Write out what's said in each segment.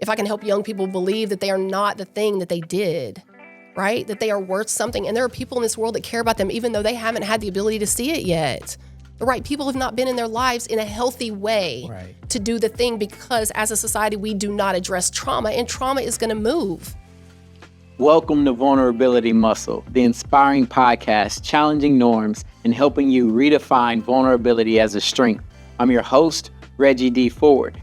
if I can help young people believe that they are not the thing that they did, right? That they are worth something. And there are people in this world that care about them, even though they haven't had the ability to see it yet. The right people have not been in their lives in a healthy way to do the thing, because as a society, we do not address trauma, and trauma is going to move. Welcome to Vulnerability Muscle, the inspiring podcast challenging norms and helping you redefine vulnerability as a strength. I'm your host, Reggie D. Ford.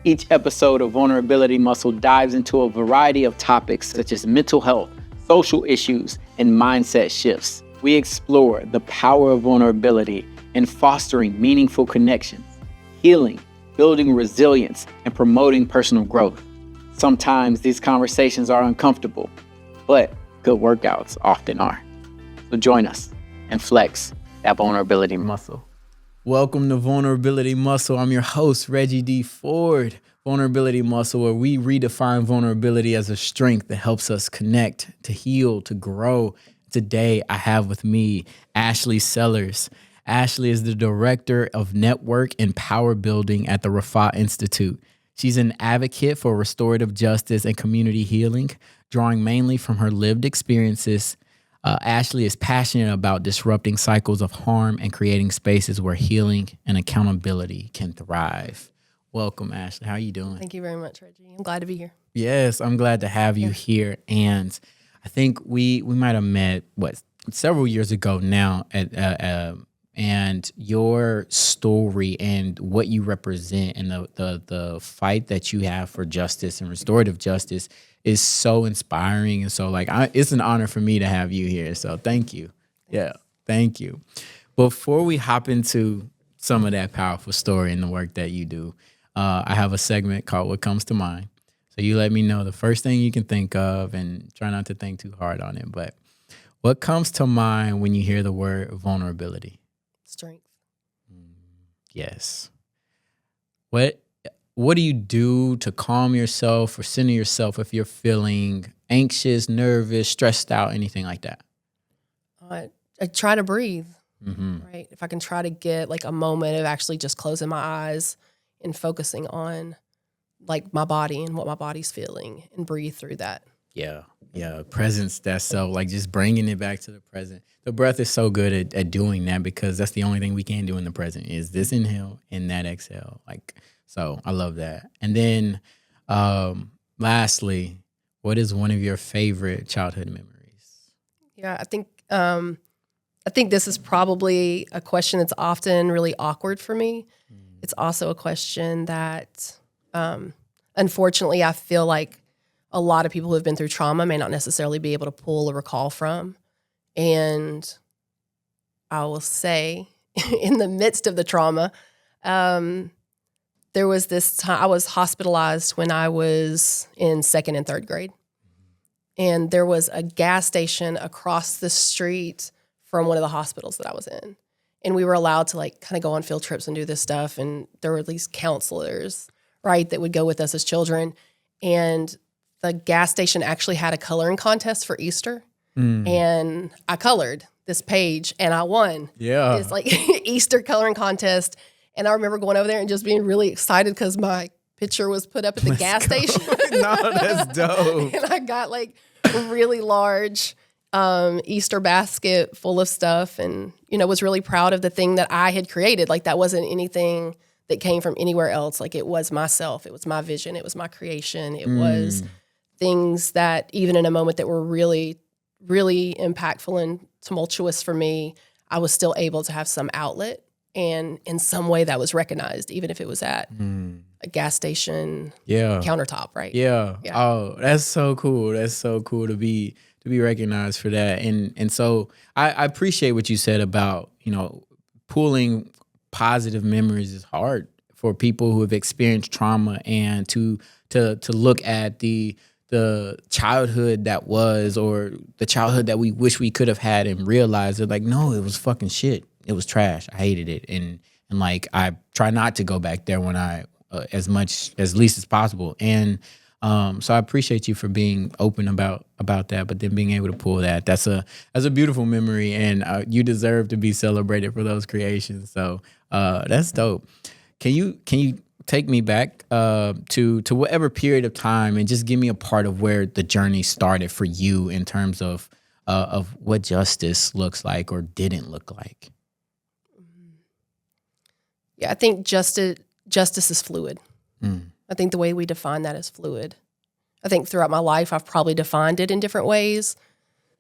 Each episode of Vulnerability Muscle dives into a variety of topics such as mental health, social issues, and mindset shifts. We explore the power of vulnerability in fostering meaningful connections, healing, building resilience, and promoting personal growth. Sometimes these conversations are uncomfortable, but good workouts often are. So join us and flex that vulnerability muscle. Welcome to Vulnerability Muscle. I'm your host, Reggie D. Ford. Vulnerability Muscle, where we redefine vulnerability as a strength that helps us connect, to heal, to grow. Today, I have with me Ashlee Sellars. Ashlee is the Director of Network and Power Building at the Raphah Institute. She's an advocate for restorative justice and community healing, drawing mainly from her lived experiences. Ashlee is passionate about disrupting cycles of harm and creating spaces where healing and accountability can thrive. Welcome, Ashlee. How are you doing? Thank you very much, Reggie. I'm glad to be here. Yes, I'm glad to have you here. And I think we might have met, several years ago now, and your story and what you represent and the fight that you have for justice and restorative justice is so inspiring. And so it's an honor for me to have you here. So thank you. Yeah, thank you. Before we hop into some of that powerful story and the work that you do, I have a segment called What Comes to Mind. So you let me know the first thing you can think of and try not to think too hard on it. But what comes to mind when you hear the word vulnerability? Strength. Yes. What do you do to calm yourself or center yourself if you're feeling anxious, nervous, stressed out, anything like that? I try to breathe, right? If I can try to get a moment of actually just closing my eyes and focusing on my body and what my body's feeling and breathe through that. Yeah. Presence, that's so just bringing it back to the present. The breath is so good at doing that, because that's the only thing we can do in the present is this inhale and that exhale. So I love that. And then lastly, what is one of your favorite childhood memories? Yeah, I think this is probably a question that's often really awkward for me. It's also a question that unfortunately I feel like a lot of people who have been through trauma may not necessarily be able to pull or recall from. And I will say, in the midst of the trauma, there was this time I was hospitalized when I was in 2nd and 3rd grade. And there was a gas station across the street from one of the hospitals that I was in. And we were allowed to kind of go on field trips and do this stuff. And there were at least counselors, right, that would go with us as children. And the gas station actually had a coloring contest for Easter. And I colored this page and I won. Yeah. It's Easter coloring contest. And I remember going over there and just being really excited because my picture was put up at the gas station. No, that's dope. And I got a really large Easter basket full of stuff, and was really proud of the thing that I had created. That wasn't anything that came from anywhere else. It was myself. It was my vision. It was my creation. It was things that even in a moment that were really, really impactful and tumultuous for me, I was still able to have some outlet, and in some way that was recognized, even if it was at a gas station countertop, right? Yeah. Oh, that's so cool. That's so cool to be recognized for that. And so I appreciate what you said about, pulling positive memories is hard for people who have experienced trauma, and to look at the childhood that was, or the childhood that we wish we could have had, and realize that no, it was fucking shit. It was trash. I hated it. And I try not to go back there when I, as least as possible. And so I appreciate you for being open about that, but then being able to pull that. That's a beautiful memory, and you deserve to be celebrated for those creations. So that's dope. Can you take me back to whatever period of time, and just give me a part of where the journey started for you in terms of what justice looks like or didn't look like. Yeah, I think justice is fluid. I think the way we define that is fluid. I think throughout my life, I've probably defined it in different ways.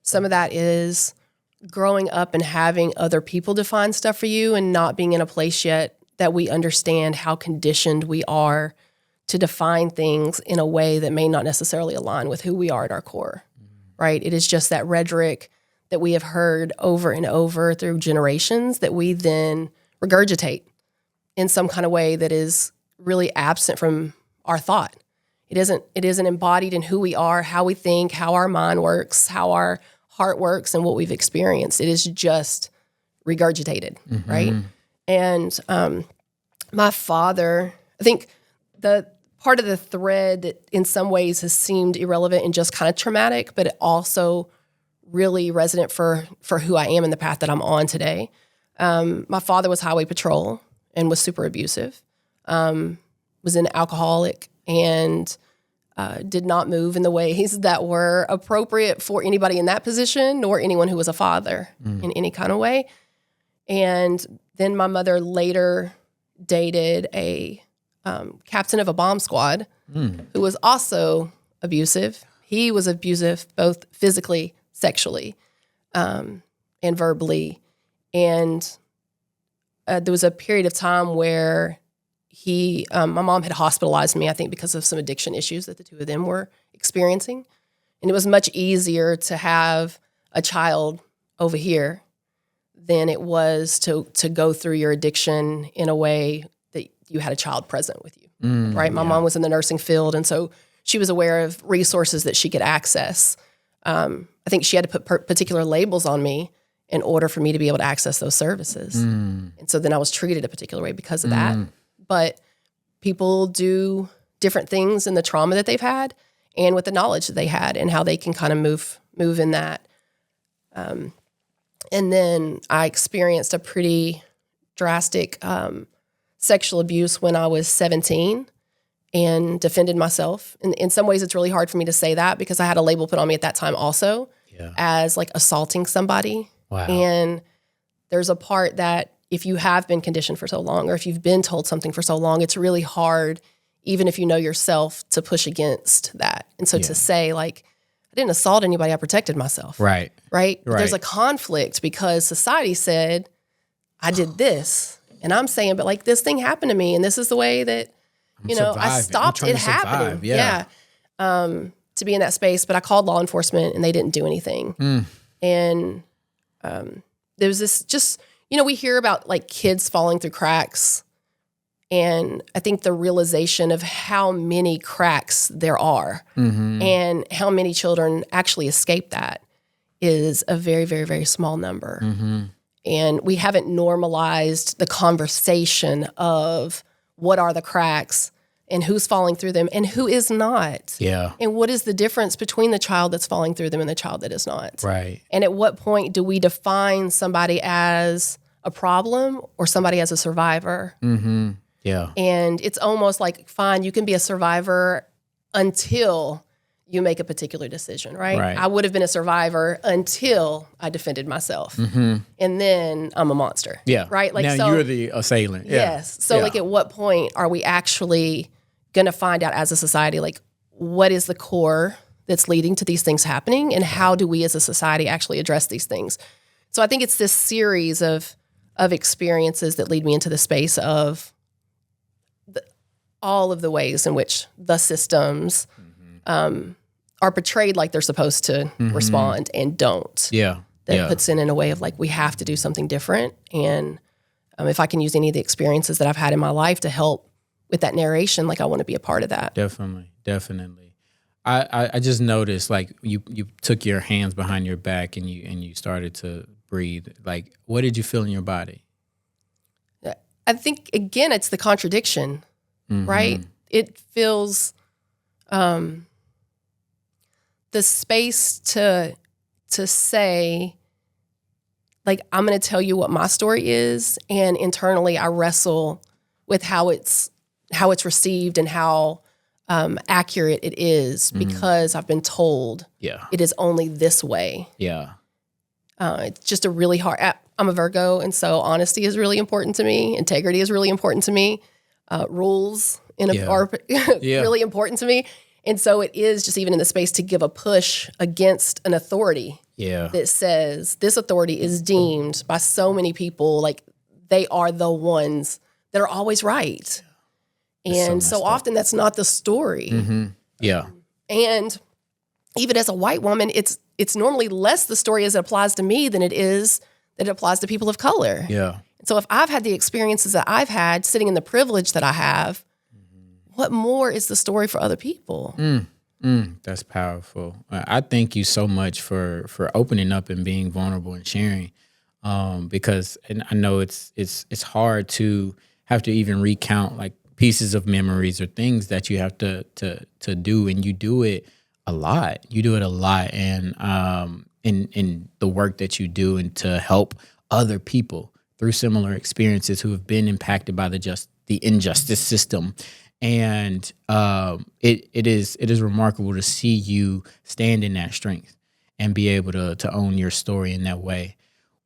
Some of that is growing up and having other people define stuff for you and not being in a place yet that we understand how conditioned we are to define things in a way that may not necessarily align with who we are at our core, right? It is just that rhetoric that we have heard over and over through generations that we then regurgitate in some kind of way that is really absent from our thought. It isn't embodied in who we are, how we think, how our mind works, how our heart works, and what we've experienced. It is just regurgitated, right? And my father, I think the part of the thread that in some ways has seemed irrelevant and just kind of traumatic, but it also really resonant for who I am and the path that I'm on today. My father was highway patrol and was super abusive, was an alcoholic, and did not move in the ways that were appropriate for anybody in that position, nor anyone who was a father in any kind of way. And then my mother later dated a captain of a bomb squad who was also abusive. He was abusive both physically, sexually, and verbally. And there was a period of time where my mom had hospitalized me, I think, because of some addiction issues that the two of them were experiencing. And it was much easier to have a child over here than it was to go through your addiction in a way that you had a child present with you, right? My mom was in the nursing field, and so she was aware of resources that she could access. I think she had to put particular labels on me in order for me to be able to access those services. And so then I was treated a particular way because of that. But people do different things in the trauma that they've had and with the knowledge that they had and how they can kind of move in that. And then I experienced a pretty drastic sexual abuse when I was 17 and defended myself. In some ways, it's really hard for me to say that because I had a label put on me at that time also as like assaulting somebody. Wow. And there's a part that if you have been conditioned for so long or if you've been told something for so long, it's really hard, even if you know yourself, to push against that. And so to say, like, I didn't assault anybody, I protected myself. Right? But there's a conflict because society said, I did this. And I'm saying, but like this thing happened to me and this is the way that, I stopped it happening. To be in that space. But I called law enforcement and they didn't do anything. And there was this just... we hear about like kids falling through cracks, and I think the realization of how many cracks there are and how many children actually escape that is a very, very, very small number. And we haven't normalized the conversation of what are the cracks and who's falling through them and who is not. And what is the difference between the child that's falling through them and the child that is not. And at what point do we define somebody as a problem or somebody as a survivor? And it's almost like, fine, you can be a survivor until you make a particular decision, right? I would have been a survivor until I defended myself. And then I'm a monster. Right? Like, now you're the assailant. Yes. So like at what point are we actually going to find out as a society, like what is the core that's leading to these things happening and how do we as a society actually address these things? So I think it's this series of experiences that lead me into the space of all of the ways in which the systems are portrayed like they're supposed to respond and don't. That puts in a way of like, we have to do something different. And if I can use any of the experiences that I've had in my life to help with that narration, like I want to be a part of that. Definitely. I just noticed like you took your hands behind your back and you started to breathe. Like, what did you feel in your body? I think, again, it's the contradiction, right? It feels the space to say, like, I'm going to tell you what my story is, and internally I wrestle with how it's how it's received and how accurate it is because I've been told it is only this way. Yeah. It's just a really hard. I'm a Virgo, and so honesty is really important to me. Integrity is really important to me. Rules are really important to me. And so it is just even in the space to give a push against an authority that says this authority is deemed by so many people like they are the ones that are always right. And so often that's not the story. Yeah. And even as a white woman, it's normally less the story as it applies to me than it is that it applies to people of color. Yeah. So if I've had the experiences that I've had sitting in the privilege that I have, what more is the story for other people? That's powerful. I thank you so much for opening up and being vulnerable and sharing, because and I know it's hard to have to even recount like pieces of memories or things that you have to do, and you do it a lot. You do it a lot, and in the work that you do, and to help other people through similar experiences who have been impacted by the injustice system. And it is remarkable to see you stand in that strength and be able to own your story in that way.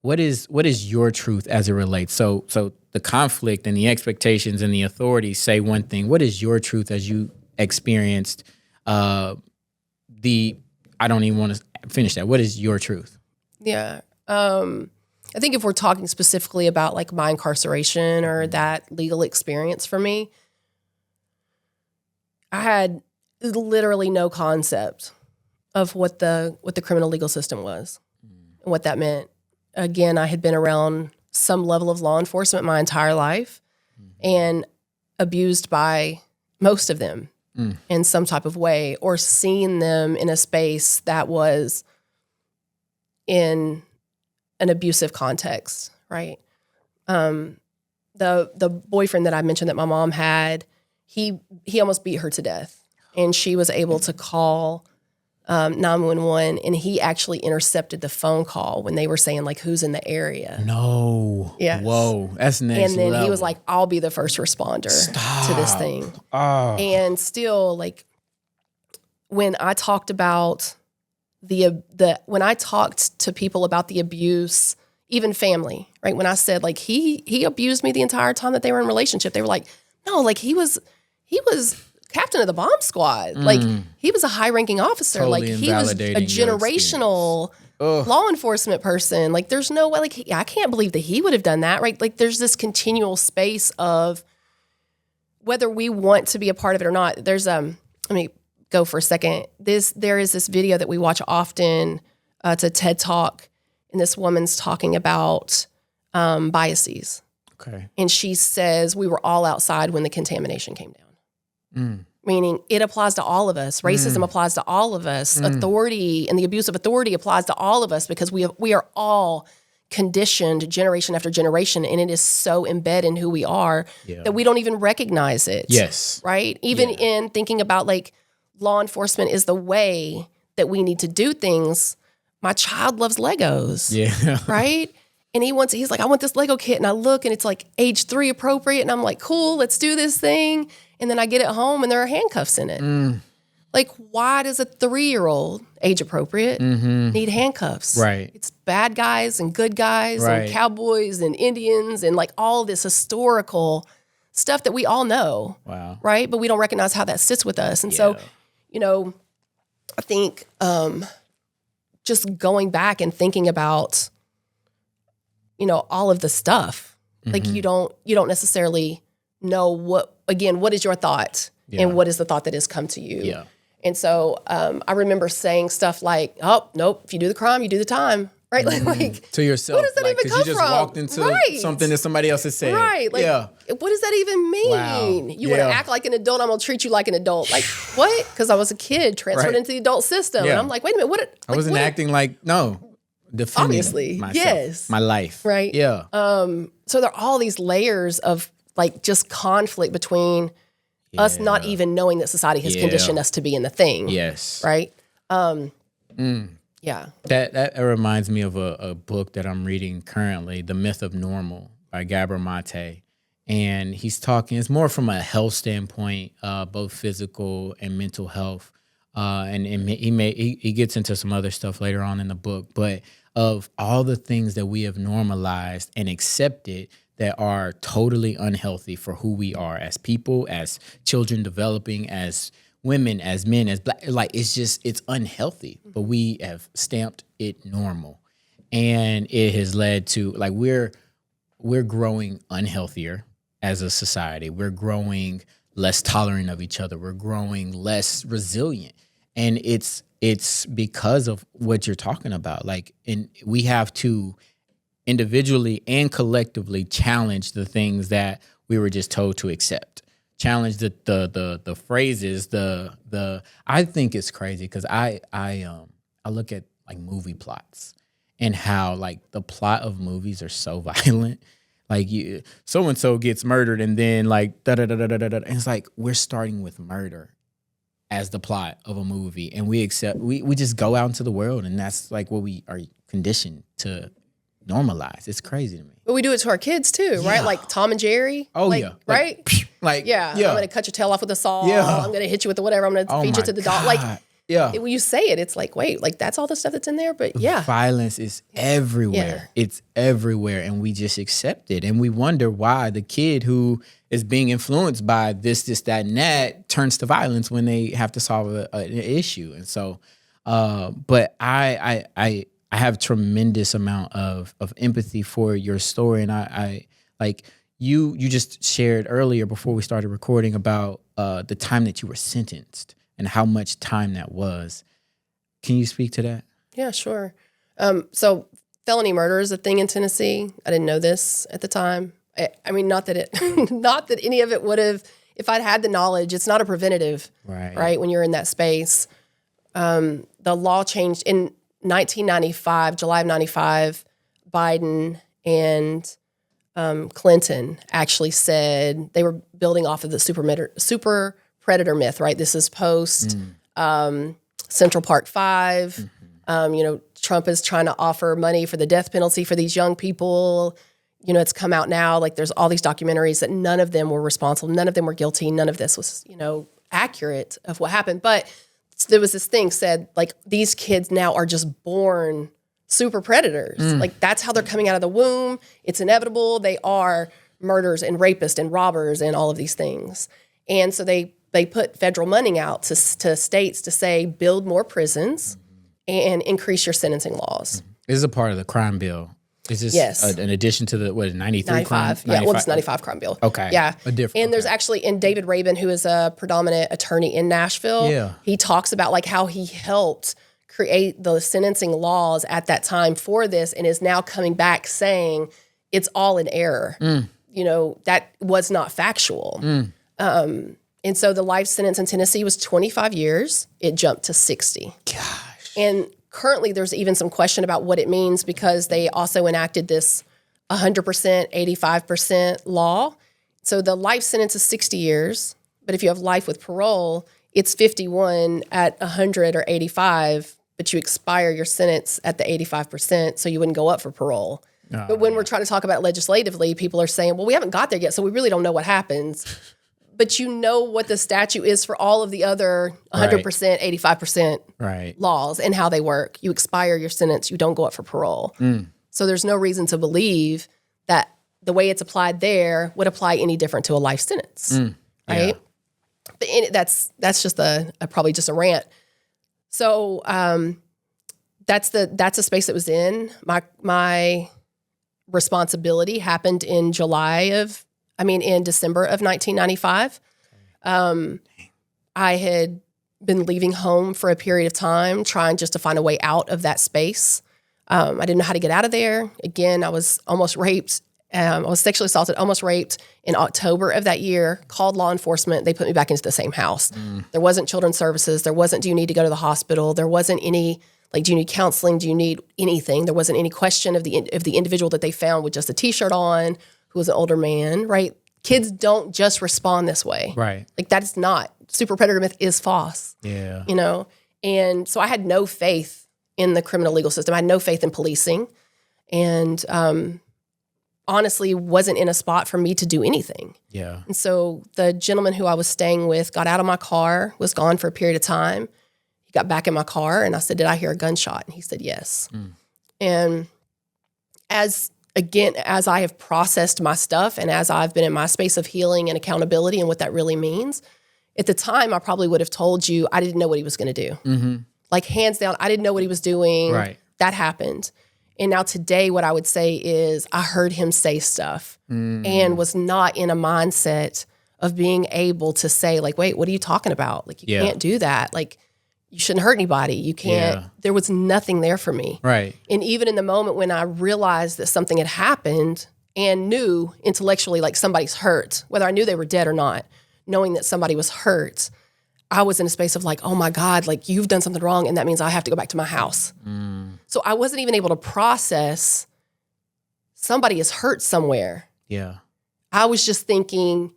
What is your truth as it relates? So the conflict and the expectations and the authorities say one thing. What is your truth as you experienced I don't even want to finish that. What is your truth? Yeah. I think if we're talking specifically about like my incarceration or that legal experience for me, I had literally no concept of what the criminal legal system was and what that meant. Again, I had been around some level of law enforcement my entire life and abused by most of them in some type of way, or seen them in a space that was in an abusive context, right? The boyfriend that I mentioned that my mom had, he almost beat her to death, and she was able to call 911, and he actually intercepted the phone call when they were saying like, who's in the area. No. Yes. Whoa. That's next And then level. he was like, I'll be the first responder to this thing. Oh. And still, like, when I talked about when I talked to people about the abuse, even family, right? When I said like he abused me the entire time that they were in a relationship, they were like, no, like he was captain of the bomb squad. Like he was a high-ranking officer. Totally like he was a generational law enforcement person. Like there's no way, like I can't believe that he would have done that, right? Like there's this continual space of whether we want to be a part of it or not. There's let me go for a second. There is this video that we watch often. It's a TED Talk, and this woman's talking about biases. Okay. And she says we were all outside when the contamination came down. Meaning it applies to all of us. Racism applies to all of us. Authority and the abuse of authority applies to all of us because we are all conditioned generation after generation, and it is so embedded in who we are that we don't even recognize it. Yes. Right? Even in thinking about like law enforcement is the way that we need to do things. My child loves Legos. Yeah. Right? And he's like, I want this Lego kit. And I look and it's like age 3 appropriate. And I'm like, cool, let's do this thing. And then I get it home and there are handcuffs in it. Like, why does a 3-year-old, age appropriate, need handcuffs? Right. It's bad guys and good guys and cowboys and Indians and like all this historical stuff that we all know. Wow. Right? But we don't recognize how that sits with us. And so, I think just going back and thinking about all of the stuff, like you don't necessarily know what is your thought and what is the thought that has come to you. Yeah. And so I remember saying stuff like, oh, nope, if you do the crime, you do the time. Right? Like to yourself. What does that even come from? Because you just walked into something that somebody else has said. Right. Like, what does that even mean? Wow. You want to act like an adult, I'm going to treat you like an adult. Like, what? Because I was a kid transferred into the adult system. And I'm like, wait a minute, I wasn't acting like, no. Defending obviously, myself, yes. my life. Right. Yeah. So there are all these layers of like just conflict between us not even knowing that society has conditioned us to be in the thing. Yes. Right. Yeah. That reminds me of a book that I'm reading currently, The Myth of Normal by Gabor Mate. and he's talking. It's more from a health standpoint, both physical and mental health. And he gets into some other stuff later on in the book, but of all the things that we have normalized and accepted that are totally unhealthy for who we are as people, as children developing, as women, as men, as black, like it's unhealthy, but we have stamped it normal. And it has led to like, we're growing unhealthier as a society. We're growing less tolerant of each other. We're growing less resilient. And it's because of what you're talking about. Like, and we have to individually and collectively challenge the things that we were just told to accept. Challenge the phrases, I think it's crazy because I look at like movie plots and how like the plot of movies are so violent. Like so and so gets murdered and then like da da da da da da. And it's like we're starting with murder as the plot of a movie, and we just go out into the world, and that's like what we are conditioned to normalize. It's crazy to me. But we do it to our kids too, right? Like Tom and Jerry. Oh, like, yeah. Right? Like, yeah. I'm going to cut your tail off with a saw. Yeah. I'm going to hit you with the whatever. I'm going to feed you to the dog. Like, when you say it, it's like, wait, like that's all the stuff that's in there? But yeah. Violence is everywhere. Yeah. It's everywhere. And we just accept it. And we wonder why the kid who is being influenced by this, that, and that turns to violence when they have to solve an issue. And so, but I have tremendous amount of empathy for your story. And I like you just shared earlier before we started recording about the time that you were sentenced and how much time that was. Can you speak to that? Yeah, sure. So felony murder is a thing in Tennessee. I didn't know this at the time. I mean, not that any of it would have, if I'd had the knowledge. It's not a preventative, right? When you're in that space. The law changed in 1995, July of 95, Biden and Clinton actually said they were building off of the super predator myth, right? This is post Central Park 5. Trump is trying to offer money for the death penalty for these young people. It's come out now, like there's all these documentaries that none of them were responsible. None of them were guilty. None of this was, accurate of what happened. But there was this thing said, like, these kids now are just born super predators. Like, that's how they're coming out of the womb. It's inevitable. They are murderers and rapists and robbers and all of these things. And so they put federal money out to states to say, build more prisons and increase your sentencing laws. This is a part of the crime bill. Is this an addition to the, 93 95. crime? 95. Yeah, well, it's 95 crime bill. Okay. Yeah. There's actually, and David Rabin, who is a predominant attorney in Nashville, he talks about like how he helped create the sentencing laws at that time for this and is now coming back saying it's all in error. That was not factual. And so the life sentence in Tennessee was 25 years. It jumped to 60. Gosh. And currently there's even some question about what it means because they also enacted this 100%, 85% law. So the life sentence is 60 years, but if you have life with parole, it's 51 at 100 or 85, but you expire your sentence at the 85%, so you wouldn't go up for parole. But when we're trying to talk about it legislatively, people are saying, well, we haven't got there yet, so we really don't know what happens. But you know what the statute is for all of the other 100%, 85% laws and how they work. You expire your sentence, you don't go up for parole. So there's no reason to believe that the way it's applied there would apply any different to a life sentence, right? But that's just probably just a rant. So that's a space that was in. My responsibility happened in December of 1995. I had been leaving home for a period of time, trying just to find a way out of that space. I didn't know how to get out of there. Again, I was almost raped. I was sexually assaulted, almost raped in October of that year, called law enforcement. They put me back into the same house. There wasn't children's services. There wasn't, do you need to go to the hospital? There wasn't any, like, do you need counseling? Do you need anything? There wasn't any question of the individual that they found with just a T-shirt on, who was an older man, right? Kids don't just respond this way. Right. Like, that's not, super predator myth is false. Yeah. And so I had no faith in the criminal legal system. I had no faith in policing. And honestly wasn't in a spot for me to do anything. Yeah. And so the gentleman who I was staying with got out of my car, was gone for a period of time. He got back in my car and I said, did I hear a gunshot? And he said, yes. And as I have processed my stuff and as I've been in my space of healing and accountability and what that really means, at the time, I probably would have told you I didn't know what he was going to do. Like hands down, I didn't know what he was doing. Right. That happened. And now today, what I would say is I heard him say stuff and was not in a mindset of being able to say like, wait, what are you talking about? Like, you can't do that. Like, you shouldn't hurt anybody. You can't. There was nothing there for me. Right. And even in the moment when I realized that something had happened and knew intellectually like somebody's hurt, whether I knew they were dead or not, knowing that somebody was hurt, I was in a space of like, oh my God, like you've done something wrong and that means I have to go back to my house. So I wasn't even able to process somebody is hurt somewhere. Yeah. I was just thinking,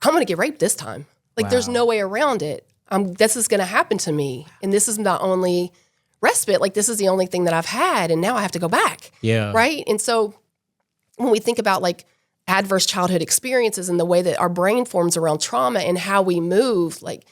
I'm going to get raped this time. Like there's no way around it. This is going to happen to me. And this is not only respite, like this is the only thing that I've had and now I have to go back. Yeah. Right? And so when we think about like adverse childhood experiences and the way that our brain forms around trauma and how we move, like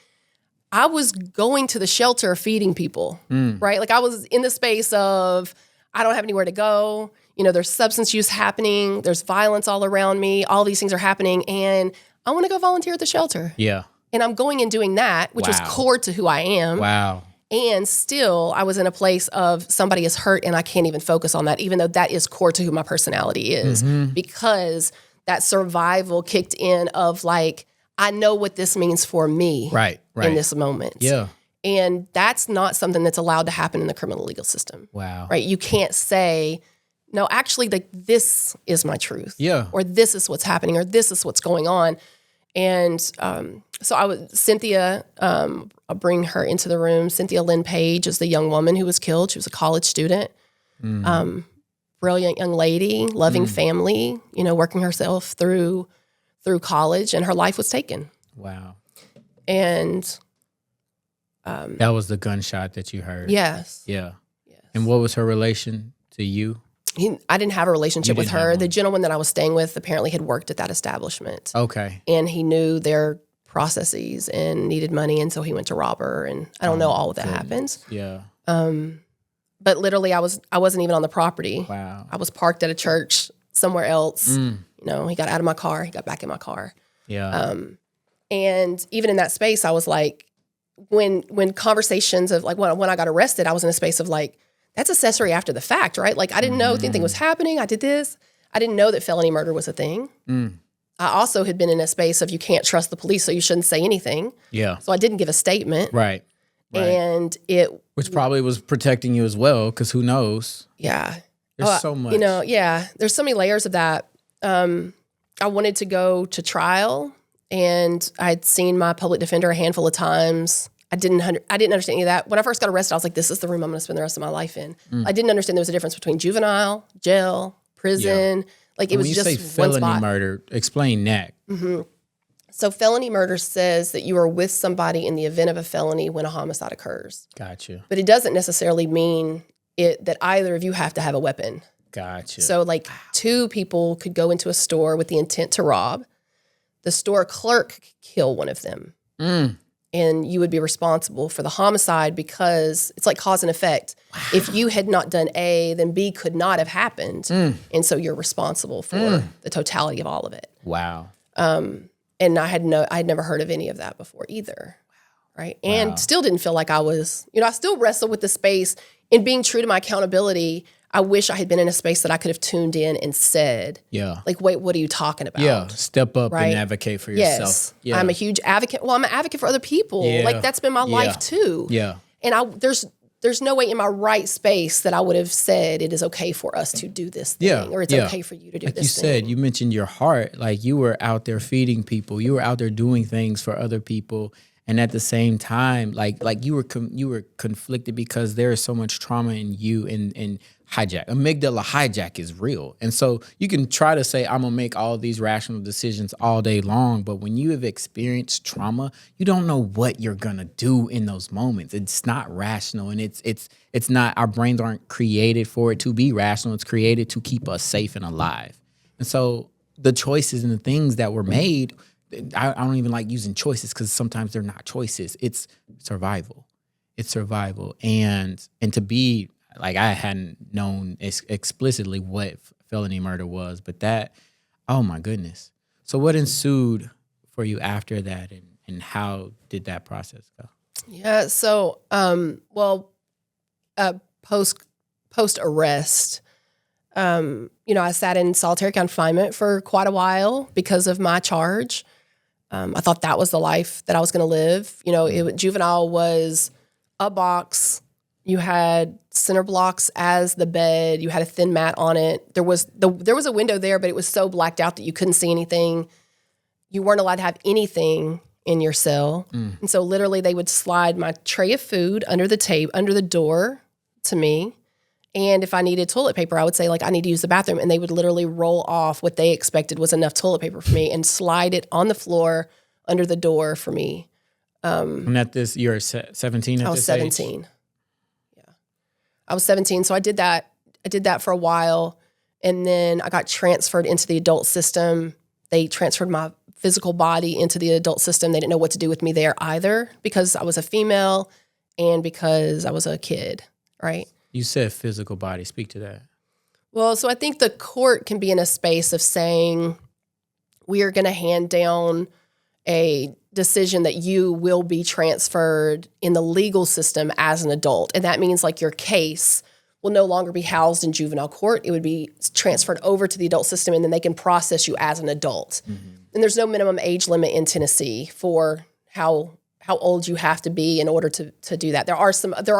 I was going to the shelter feeding people, right? Like I was in the space of, I don't have anywhere to go. You know, there's substance use happening. There's violence all around me. All these things are happening. And I want to go volunteer at the shelter. Yeah. And I'm going and doing that, which was core to who I am. Wow. And still, I was in a place of somebody is hurt and I can't even focus on that, even though that is core to who my personality is. Because that survival kicked in of like, I know what this means for me in this moment. Yeah. And that's not something that's allowed to happen in the criminal legal system. Wow. Right? You can't say, no, actually, like this is my truth. Yeah. Or this is what's happening, or this is what's going on. And so Cynthia, I'll bring her into the room. Cynthia Lynn Page is the young woman who was killed. She was a college student. Brilliant young lady, loving family, you know, working herself through college, and her life was taken. Wow. And that was the gunshot that you heard. yes. Yeah. Yes. And what was her relation to you? I didn't have a relationship with didn't have her. one. The gentleman that I was staying with apparently had worked at that establishment. Okay. And he knew their processes and needed money, and so he went to rob her. And I don't know all of that happens. Yeah. But literally, I wasn't even on the property. Wow. I was parked at a church somewhere else. You know, he got out of my car. He got back in my car. Yeah. And even in that space, I was like, when conversations of like when I got arrested, I was in a space of like, that's accessory after the fact, right? Like I didn't know anything was happening. I did this. I didn't know that felony murder was a thing. I also had been in a space of you can't trust the police, so you shouldn't say anything. Yeah. So I didn't give a statement. Right. And which probably was protecting you as well, because who knows? Yeah. There's so much. You know, yeah. There's so many layers of that. I wanted to go to trial, and I'd seen my public defender a handful of times. I didn't understand any of that. When I first got arrested, I was like, this is the room I'm going to spend the rest of my life in. I didn't understand there was a difference between juvenile, jail, prison. Like it was just one spot. When you say felony murder, explain that. So felony murder says that you are with somebody in the event of a felony when a homicide occurs. Gotcha. But it doesn't necessarily mean that either of you have to have a weapon. Gotcha. So like two people could go into a store with the intent to rob. The store clerk could kill one of them. And you would be responsible for the homicide because it's like cause and effect. Wow. If you had not done A, then B could not have happened. And so you're responsible for the totality of all of it. Wow. And I had never heard of any of that before either. Wow. Right. And still didn't feel like I was, I still wrestled with the space in being true to my accountability. I wish I had been in a space that I could have tuned in and said, like, wait, what are you talking about? Yeah, step up and advocate for yourself. Yes, yeah. I'm a huge advocate. Well, I'm an advocate for other people. Yeah. Like, that's been my life, too. Yeah. And there's no way in my right space that I would have said it is okay for us to do this thing or it's okay for you to do like this thing. Like you said, you mentioned your heart. Like, you were out there feeding people. You were out there doing things for other people. And at the same time, like you were conflicted because there is so much trauma in you and amygdala hijack is real. And so you can try to say, I'm going to make all these rational decisions all day long. But when you have experienced trauma, you don't know what you're going to do in those moments. It's not rational. And it's not, our brains aren't created for it to be rational. It's created to keep us safe and alive. And so the choices and the things that were made, I don't even like using choices because sometimes they're not choices. It's survival. It's survival. And to be like, I hadn't known explicitly what felony murder was, but that, oh my goodness. So what ensued for you after that, and how did that process go? Yeah. So, post arrest, I sat in solitary confinement for quite a while because of my charge. I thought that was the life that I was going to live. Juvenile was a box. You had center blocks as the bed. You had a thin mat on it. There was a window there, but it was so blacked out that you couldn't see anything. You weren't allowed to have anything in your cell. And so literally they would slide my tray of food under the door to me. And if I needed toilet paper, I would say, like, I need to use the bathroom. And they would literally roll off what they expected was enough toilet paper for me and slide it on the floor under the door for me. And at this, you're 17 at I was this 17. age? Yeah. I was 17. So I did that. I did that for a while. And then I got transferred into the adult system. They transferred my physical body into the adult system. They didn't know what to do with me there either because I was a female and because I was a kid, right? You said physical body. Speak to that. Well, so I think the court can be in a space of saying, we are going to hand down a decision that you will be transferred in the legal system as an adult. And that means like your case will no longer be housed in juvenile court. It would be transferred over to the adult system, and then they can process you as an adult. And there's no minimum age limit in Tennessee for how old you have to be in order to do that. There are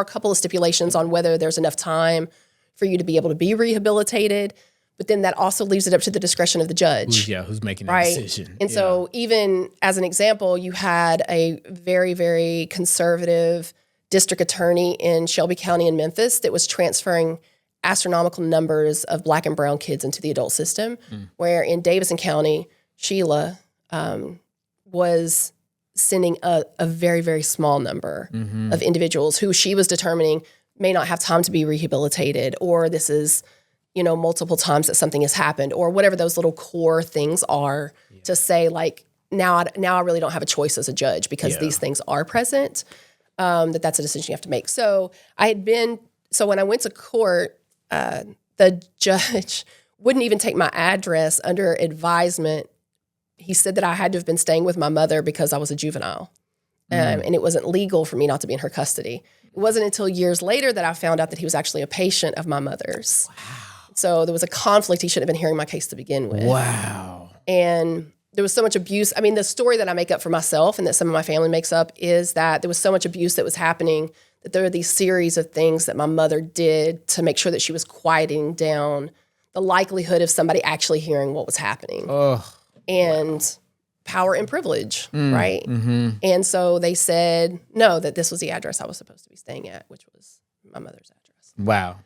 a couple of stipulations on whether there's enough time for you to be able to be rehabilitated, but then that also leaves it up to the discretion of the judge. Who's making that right? decision. And so even as an example, you had a very, very conservative district attorney in Shelby County in Memphis that was transferring astronomical numbers of Black and brown kids into the adult system, where in Davidson County, Sheila was sending a very, very small number of individuals who she was determining may not have time to be rehabilitated, or this is, multiple times that something has happened, or whatever those little core things are to say, like, now I really don't have a choice as a judge because these things are present, that's a decision you have to make. So when I went to court, the judge wouldn't even take my address under advisement. He said that I had to have been staying with my mother because I was a juvenile. And it wasn't legal for me not to be in her custody. It wasn't until years later that I found out that he was actually a patient of my mother's. Wow. So there was a conflict. He shouldn't have been hearing my case to begin with. Wow. And there was so much abuse. I mean, the story that I make up for myself and that some of my family makes up is that there was so much abuse that was happening that there were these series of things that my mother did to make sure that she was quieting down the likelihood of somebody actually hearing what was happening. And power and privilege, right? And so they said, no, that this was the address I was supposed to be staying at, which was my mother's address. Wow.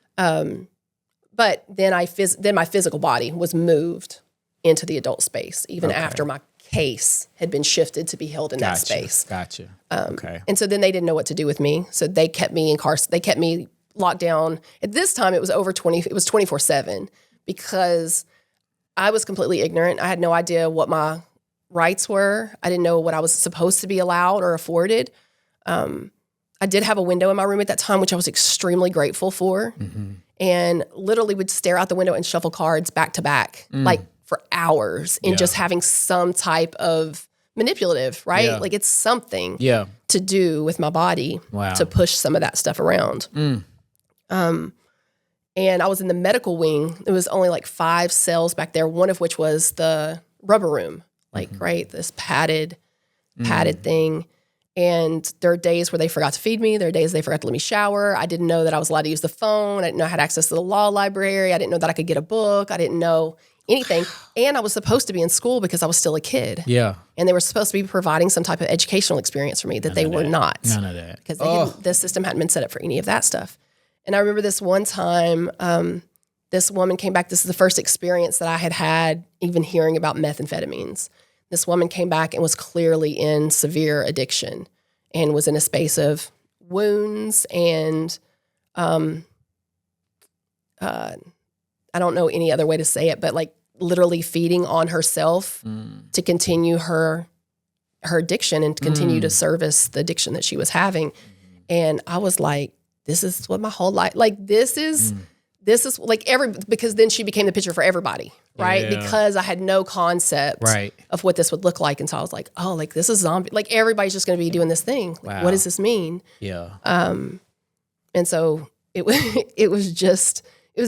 But then my physical body was moved into the adult space, even after my case had been shifted to be held in that space. Gotcha. Okay. And so then they didn't know what to do with me. So they kept me they kept me locked down. At this time, it was 24/7 because I was completely ignorant. I had no idea what my rights were. I didn't know what I was supposed to be allowed or afforded. I did have a window in my room at that time, which I was extremely grateful for, and literally would stare out the window and shuffle cards back to back, like for hours, and just having some type of manipulative, right? Yeah. Like it's something to do with my body to push some of that stuff around. And I was in the medical wing. It was only like 5 cells back there, one of which was the rubber room, like, right, this padded thing. And there are days where they forgot to feed me. There are days they forgot to let me shower. I didn't know that I was allowed to use the phone. I didn't know I had access to the law library. I didn't know that I could get a book. I didn't know anything. And I was supposed to be in school because I was still a kid. Yeah. And they were supposed to be providing some type of educational experience for me that they were not. None of that. Because the system hadn't been set up for any of that stuff. And I remember this one time, this woman came back. This is the first experience that I had even hearing about methamphetamines. This woman came back and was clearly in severe addiction and was in a space of wounds and I don't know any other way to say it, but like literally feeding on herself to continue her addiction and to continue to service the addiction that she was having. And I was like, this is what my whole life, like, this is like because then she became the picture for everybody, right? Yeah. Because I had no concept of what this would look like. And so I was like, oh, like, this is zombie, like, everybody's just going to be doing this thing. Like, Wow. what does this mean? Yeah. And so it was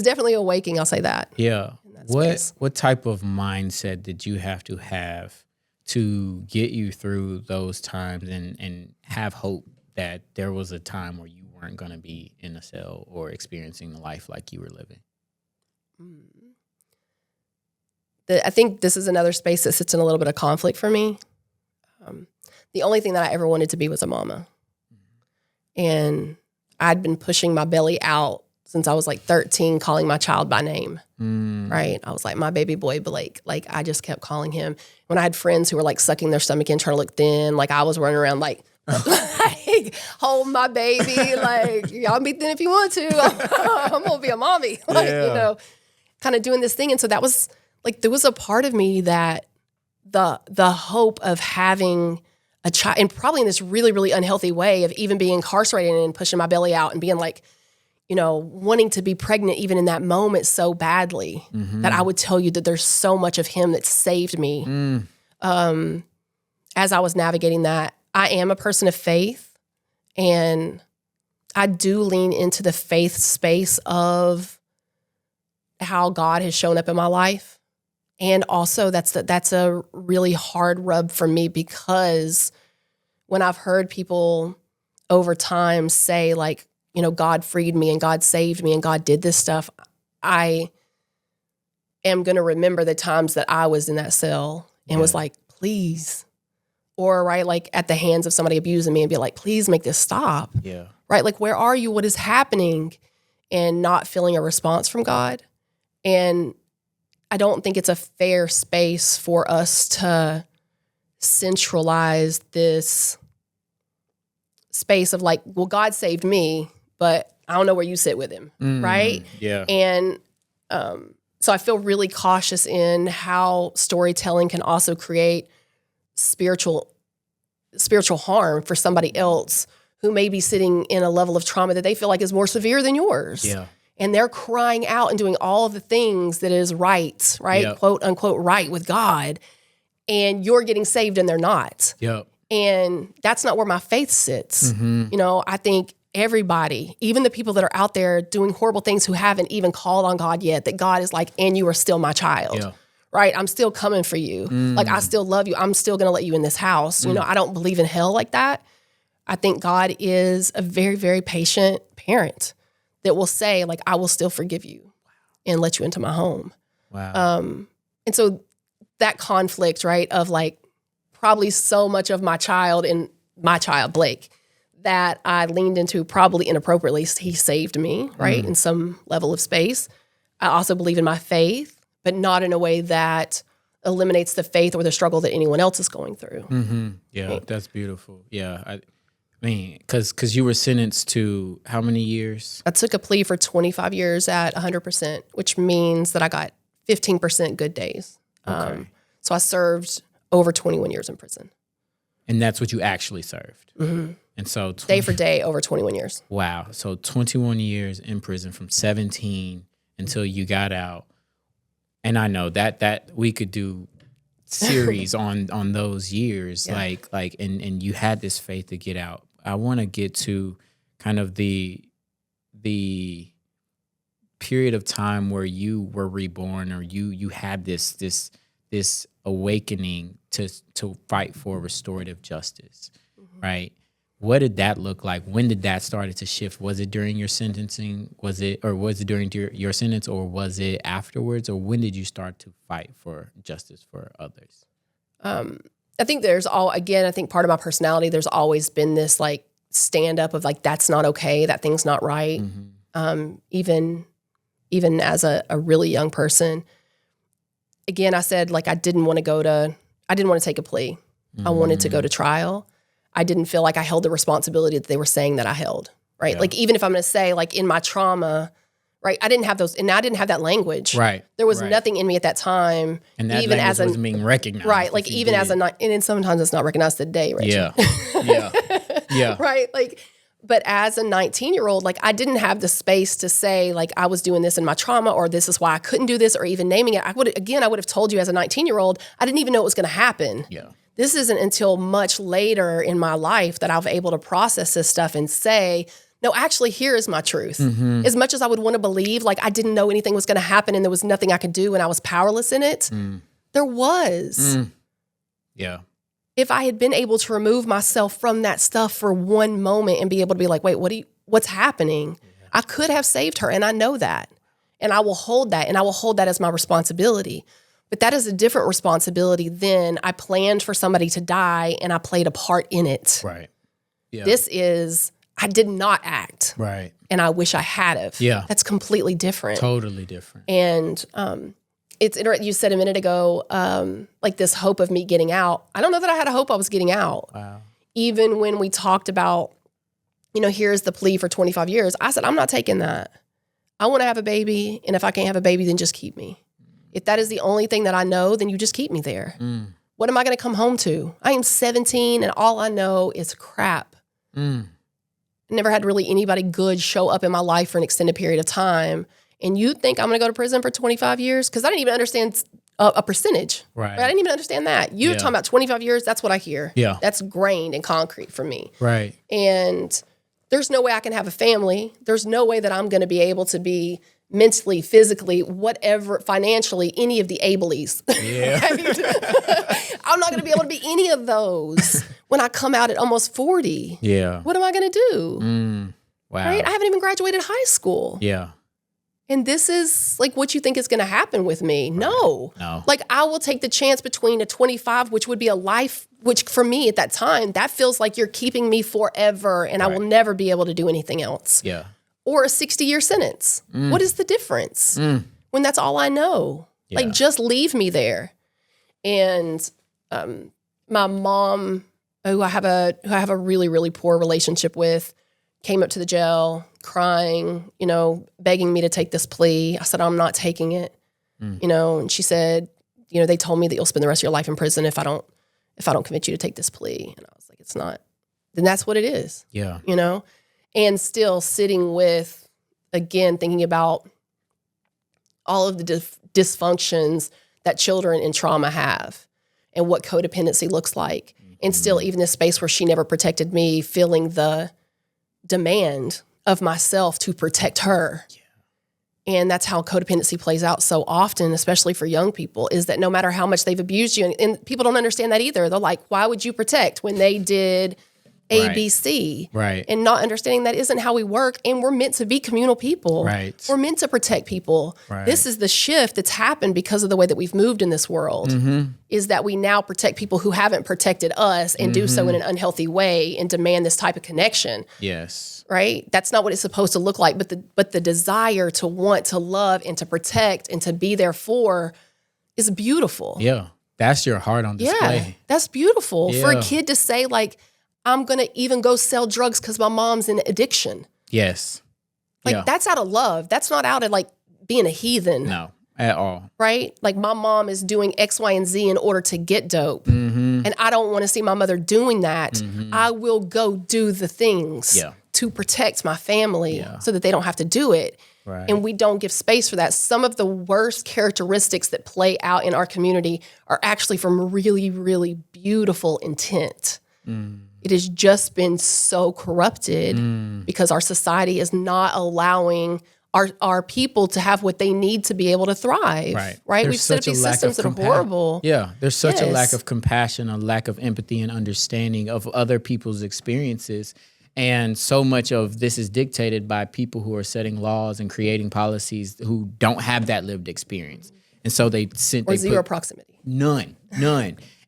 definitely a waking. I'll say that. Yeah. space. What type of mindset did you have to get you through those times and have hope that there was a time where you weren't going to be in a cell or experiencing the life like you were living? I think this is another space that sits in a little bit of conflict for me. The only thing that I ever wanted to be was a mama. And I'd been pushing my belly out since I was like 13, calling my child by name, right? I was like, my baby boy Blake. Like, I just kept calling him. When I had friends who were like sucking their stomach in, trying to look thin, like, I was running around like hold my baby, like, y'all be thin if you want to. I'm gonna be a mommy, like, kind of doing this thing. And so that was like, there was a part of me that the hope of having a child, and probably in this really, really unhealthy way of even being incarcerated and pushing my belly out and being like, wanting to be pregnant even in that moment so badly that I would tell you that there's so much of him that saved me. As I was navigating that, I am a person of faith, and I do lean into the faith space of how God has shown up in my life. And also that's a really hard rub for me, because when I've heard people over time say, like, God freed me and God saved me and God did this stuff, I am going to remember the times that I was in that cell and was like, please. Or, right, like at the hands of somebody abusing me and be like, please make this stop. Yeah. Right? Like, where are you? What is happening? And not feeling a response from God. And I don't think it's a fair space for us to centralize this space of like, well, God saved me, but I don't know where you sit with him, right? Yeah. And so I feel really cautious in how storytelling can also create spiritual harm for somebody else who may be sitting in a level of trauma that they feel like is more severe than yours. Yeah. And they're crying out and doing all of the things that is right, Yep. quote unquote, right with God. And you're getting saved and they're not. Yep. And that's not where my faith sits. I think everybody, even the people that are out there doing horrible things who haven't even called on God yet, that God is like, and you are still my child. Yeah. Right? I'm still coming for you. Like, I still love you. I'm still going to let you in this house. I don't believe in hell like that. I think God is a very, very patient parent that will say, like, I will still forgive you and let you into my home. Wow. And so that conflict, right, of like probably so much of my child and my child, Blake, that I leaned into probably inappropriately. He saved me, right, in some level of space. I also believe in my faith, but not in a way that eliminates the faith or the struggle that anyone else is going through. Yeah, Right. that's beautiful. Yeah, I mean, because you were sentenced to how many years? I took a plea for 25 years at 100%, which means that I got 15% good days. Okay. So I served over 21 years in prison. And that's what you actually served. And so Day for day, over 21 years. Wow. So 21 years in prison from 17 until you got out. And I know that we could do series on those years, Yeah. like and you had this faith to get out. I want to get to kind of the period of time where you were reborn, or you had this awakening to fight for restorative justice, right? What did that look like? When did that start to shift? Was it during your sentencing? Was it during your sentence, or was it afterwards? Or when did you start to fight for justice for others? I think I think part of my personality, there's always been this like stand up of like, that's not okay. That thing's not right. Even as a really young person, again, I said, like, I didn't want to take a plea. I wanted to go to trial. I didn't feel like I held the responsibility that they were saying that I held, right? Yeah. Like, even if I'm going to say, like, in my trauma, right? I didn't have those, and I didn't have that language. Right. There was right. nothing in me at that time. And that even language as a, wasn't being recognized. right? Like even as a, and then sometimes it's not recognized today, Reggie. Yeah. Yeah. Yeah. Right? Like, but as a 19-year-old, like I didn't have the space to say like I was doing this in my trauma, or this is why I couldn't do this, or even naming it. I would have told you as a 19-year-old, I didn't even know it was going to happen. Yeah. This isn't until much later in my life that I was able to process this stuff and say, no, actually, here is my truth. Mm-hmm. As much as I would want to believe, like I didn't know anything was going to happen and there was nothing I could do and I was powerless in it, there was. Yeah. If I had been able to remove myself from that stuff for one moment and be able to be like, wait, what's happening? Yeah. I could have saved her, and I know that. And I will hold that, and I will hold that as my responsibility. But that is a different responsibility than I planned for somebody to die and I played a part in it. Right. Yeah. This is, I did not act. Right. And I wish I had have. Yeah. That's completely different. Totally different. And it's interesting. You said a minute ago, like this hope of me getting out. I don't know that I had a hope I was getting out. Wow. Even when we talked about, here's the plea for 25 years, I said, I'm not taking that. I want to have a baby. And if I can't have a baby, then just keep me. If that is the only thing that I know, then you just keep me there. What am I going to come home to? I am 17 and all I know is crap. I never had really anybody good show up in my life for an extended period of time. And you think I'm going to go to prison for 25 years? Because I didn't even understand a percentage. Right. I didn't even understand that. You're talking about 25 years, that's what I hear. Yeah. That's grained and concrete for me. Right. And there's no way I can have a family. There's no way that I'm going to be able to be mentally, physically, whatever, financially, any of the ableys. Yeah. I'm not going to be able to be any of those when I come out at almost 40. Yeah. What am I going to do? Wow. Right? I haven't even graduated high school. Yeah. And this is like what you think is going to happen with me. Right. No. Like I will take the chance between a 25, which would be a life, which for me at that time, that feels like you're keeping me forever and I will never be able to do anything else. Yeah. Or a 60-year sentence. What is the difference when that's all I know? Yeah. Like, just leave me there. And my mom, who I have a really, really poor relationship with, came up to the jail crying, begging me to take this plea. I said, I'm not taking it. And she said, they told me that you'll spend the rest of your life in prison if I don't convince you to take this plea. And I was like, it's not. Then that's what it is. Yeah. And still sitting with, again, thinking about all of the dysfunctions that children in trauma have and what codependency looks like. And still, even this space where she never protected me, feeling the demand of myself to protect her. Yeah. And that's how codependency plays out so often, especially for young people, is that no matter how much they've abused you, and people don't understand that either. They're like, why would you protect when they did A, B, C. Right. And not understanding that isn't how we work. And we're meant to be communal people. Right. We're meant to protect people. Right. This is the shift that's happened because of the way that we've moved in this world, is that we now protect people who haven't protected us and do so in an unhealthy way and demand this type of connection. Yes. Right? That's not what it's supposed to look like. But the desire to want to love and to protect and to be there for is beautiful. Yeah. That's your heart on display. Yeah. That's beautiful. Yeah. For a kid to say, like, I'm going to even go sell drugs because my mom's in addiction. Yes. Like, that's out of love. That's not out of, like, being a heathen. No, at all. Right? Like, my mom is doing X, Y, and Z in order to get dope. And I don't want to see my mother doing that. I will go do the things to protect my family so that they don't have to do it. Right. And we don't give space for that. Some of the worst characteristics that play out in our community are actually from really, really beautiful intent. It has just been so corrupted because our society is not allowing our people to have what they need to be able to thrive. Right? We've set up these systems that are horrible. Yeah, there's such a lack of compassion, a lack of empathy and understanding of other people's experiences. And so much of this is dictated by people who are setting laws and creating policies who don't have that lived experience. And so they zero proximity. None.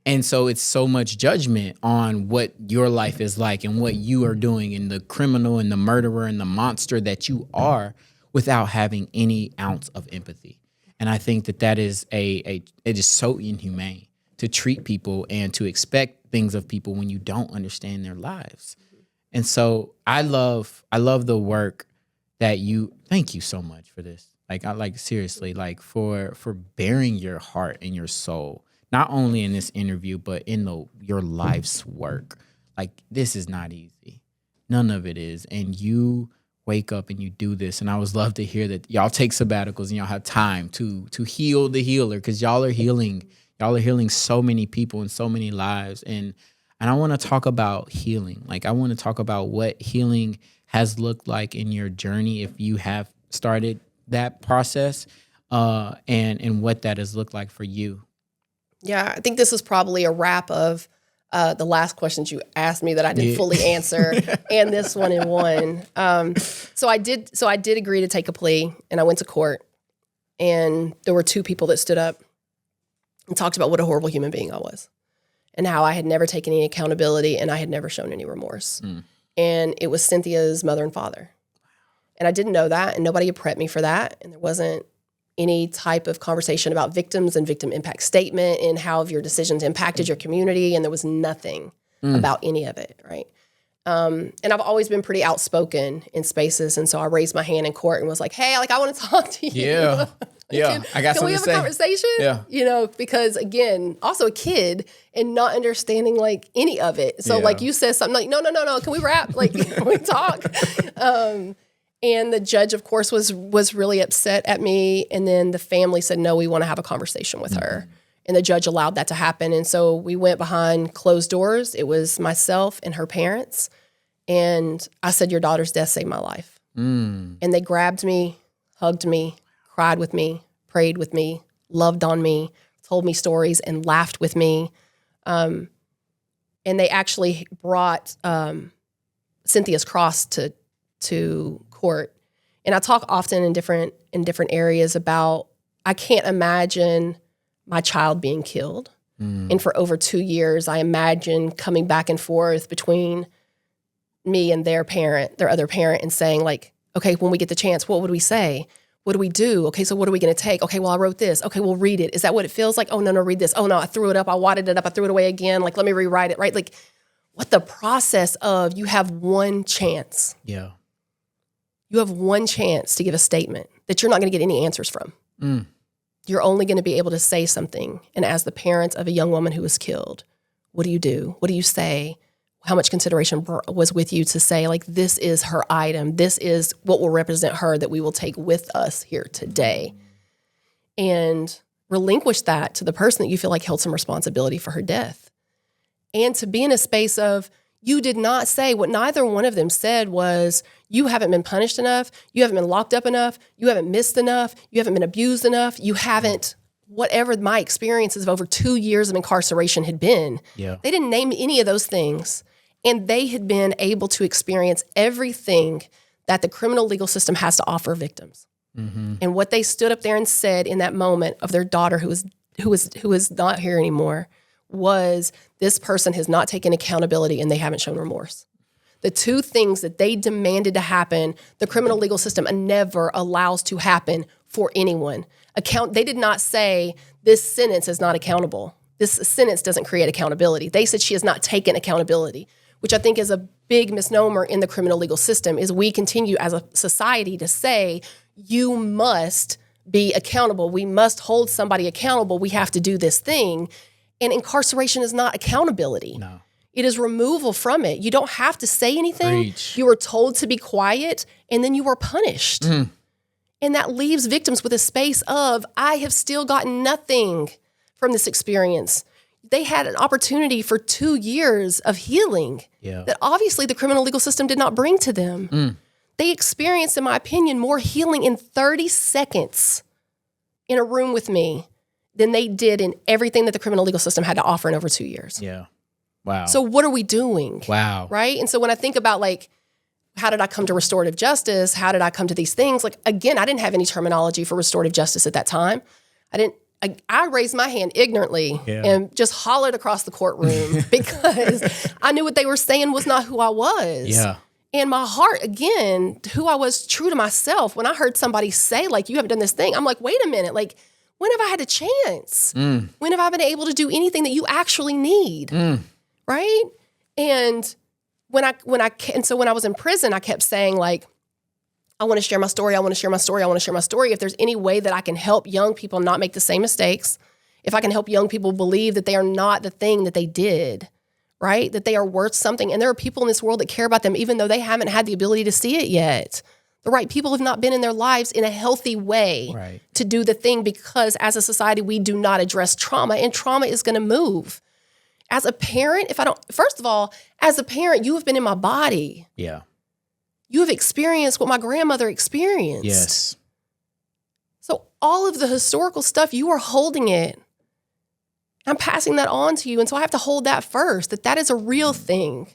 And so it's so much judgment on what your life is like and what you are doing and the criminal and the murderer and the monster that you are without having any ounce of empathy. And I think that is it is so inhumane to treat people and to expect things of people when you don't understand their lives. And so I love the work that thank you so much for this. Like seriously, like for bearing your heart and your soul, not only in this interview, but in your life's work. Like, this is not easy. None of it is. And you wake up and you do this. And I always love to hear that y'all take sabbaticals and y'all have time to heal the healer, because y'all are healing. Y'all are healing so many people and so many lives. And I want to talk about healing. Like, I want to talk about what healing has looked like in your journey, if you have started that process, and what that has looked like for you. Yeah, I think this is probably a wrap of the last questions you asked me that I didn't fully answer, and this one in one. So I did agree to take a plea, and I went to court, and there were two people that stood up and talked about what a horrible human being I was, and how I had never taken any accountability, and I had never shown any remorse. And it was Cynthia's mother and father. And I didn't know that, and nobody had prepped me for that, and there wasn't any type of conversation about victims and victim impact statement and how have your decisions impacted your community, and there was nothing about any of it, right? And I've always been pretty outspoken in spaces, and so I raised my hand in court and was like, hey, like, I want to talk to you. Yeah. Yeah, I got something to say. Can we have a conversation? Yeah. You know, because again, also a kid and not understanding like any of it. So like you said something like, no, can we rap? Like, can we talk? And the judge, of course, was really upset at me. And then the family said, no, we want to have a conversation with her. And the judge allowed that to happen. And so we went behind closed doors. It was myself and her parents. And I said, your daughter's death saved my life. And they grabbed me, hugged me, cried with me, prayed with me, loved on me, told me stories, and laughed with me. And they actually brought Cynthia's cross to court. And I talk often in different areas about, I can't imagine my child being killed. And for over 2 years, I imagine coming back and forth between me and their other parent, and saying like, okay, when we get the chance, what would we say? What do we do? Okay, so what are we going to take? Okay, well, I wrote this. Okay, we'll read it. Is that what it feels like? Oh, no, read this. Oh, no, I threw it up. I wadded it up. I threw it away again. Like, let me rewrite it, right? Like, what the process of, you have one chance. Yeah. You have one chance to give a statement that you're not going to get any answers from. You're only going to be able to say something. And as the parent of a young woman who was killed, what do you do? What do you say? How much consideration was with you to say, like, this is her item. This is what will represent her that we will take with us here today. And relinquish that to the person that you feel like held some responsibility for her death. And to be in a space of, you did not say, what neither one of them said was, you haven't been punished enough, you haven't been locked up enough, you haven't missed enough, you haven't been abused enough, you haven't, whatever my experiences of over 2 years of incarceration had been. Yeah. They didn't name any of those things. And they had been able to experience everything that the criminal legal system has to offer victims. And what they stood up there and said in that moment of their daughter who is not here anymore was, this person has not taken accountability and they haven't shown remorse. The two things that they demanded to happen, the criminal legal system never allows to happen for anyone. They did not say, this sentence is not accountable. This sentence doesn't create accountability. They said she has not taken accountability, which I think is a big misnomer in the criminal legal system, is we continue as a society to say, you must be accountable. We must hold somebody accountable. We have to do this thing. And incarceration is not accountability. No. It is removal from it. You don't have to say anything. Preach. You are told to be quiet, and then you are punished. And that leaves victims with a space of, I have still gotten nothing from this experience. They had an opportunity for 2 years of healing that obviously the criminal legal system did not bring to them. They experienced, in my opinion, more healing in 30 seconds in a room with me than they did in everything that the criminal legal system had to offer in over 2 years. Yeah. Wow. So what are we doing? Wow. Right? And so when I think about, like, how did I come to restorative justice? How did I come to these things? Like, again, I didn't have any terminology for restorative justice at that time. I raised my hand ignorantly and just hollered across the courtroom because I knew what they were saying was not who I was. Yeah. And my heart, again, who I was, true to myself, when I heard somebody say, like, you haven't done this thing, I'm like, wait a minute, like, when have I had a chance? When have I been able to do anything that you actually need? Right? And so when I was in prison, I kept saying, like, I want to share my story. I want to share my story. I want to share my story. If there's any way that I can help young people not make the same mistakes, if I can help young people believe that they are not the thing that they did, right? That they are worth something. And there are people in this world that care about them, even though they haven't had the ability to see it yet. The right people have not been in their lives in a healthy way to do the thing, because as a society, we do not address trauma, and trauma is going to move. As a parent, first of all, as a parent, you have been in my body. Yeah. You have experienced what my grandmother experienced. Yes. So all of the historical stuff, you are holding it. I'm passing that on to you. And so I have to hold that first, that is a real thing.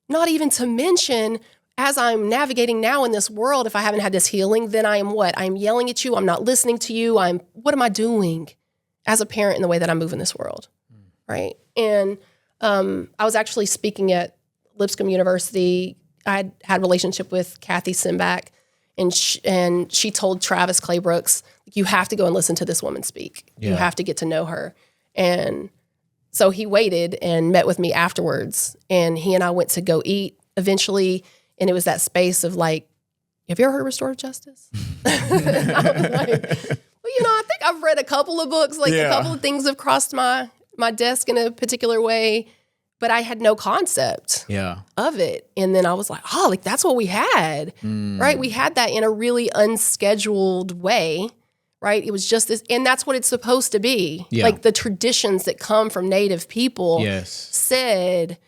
Not even to mention, as I'm navigating now in this world, if I haven't had this healing, then I am what? I'm yelling at you. I'm not listening to you. What am I doing as a parent in the way that I move in this world? Right. And I was actually speaking at Lipscomb University. I had a relationship with Kathy Simback, and she told Travis Claybrooks, you have to go and listen to this woman speak. Yeah. You have to get to know her. And so he waited and met with me afterwards, and he and I went to go eat eventually. And it was that space of like, have you ever heard of restorative justice? I was like, well, I think I've read a couple of books, a couple of things have crossed my desk in a particular way, but I had no concept of it. And then I was like, oh, that's what we had, right? We had that in a really unscheduled way, right? It was just this, and that's what it's supposed to be. Yeah. Like the traditions that come from Native people said,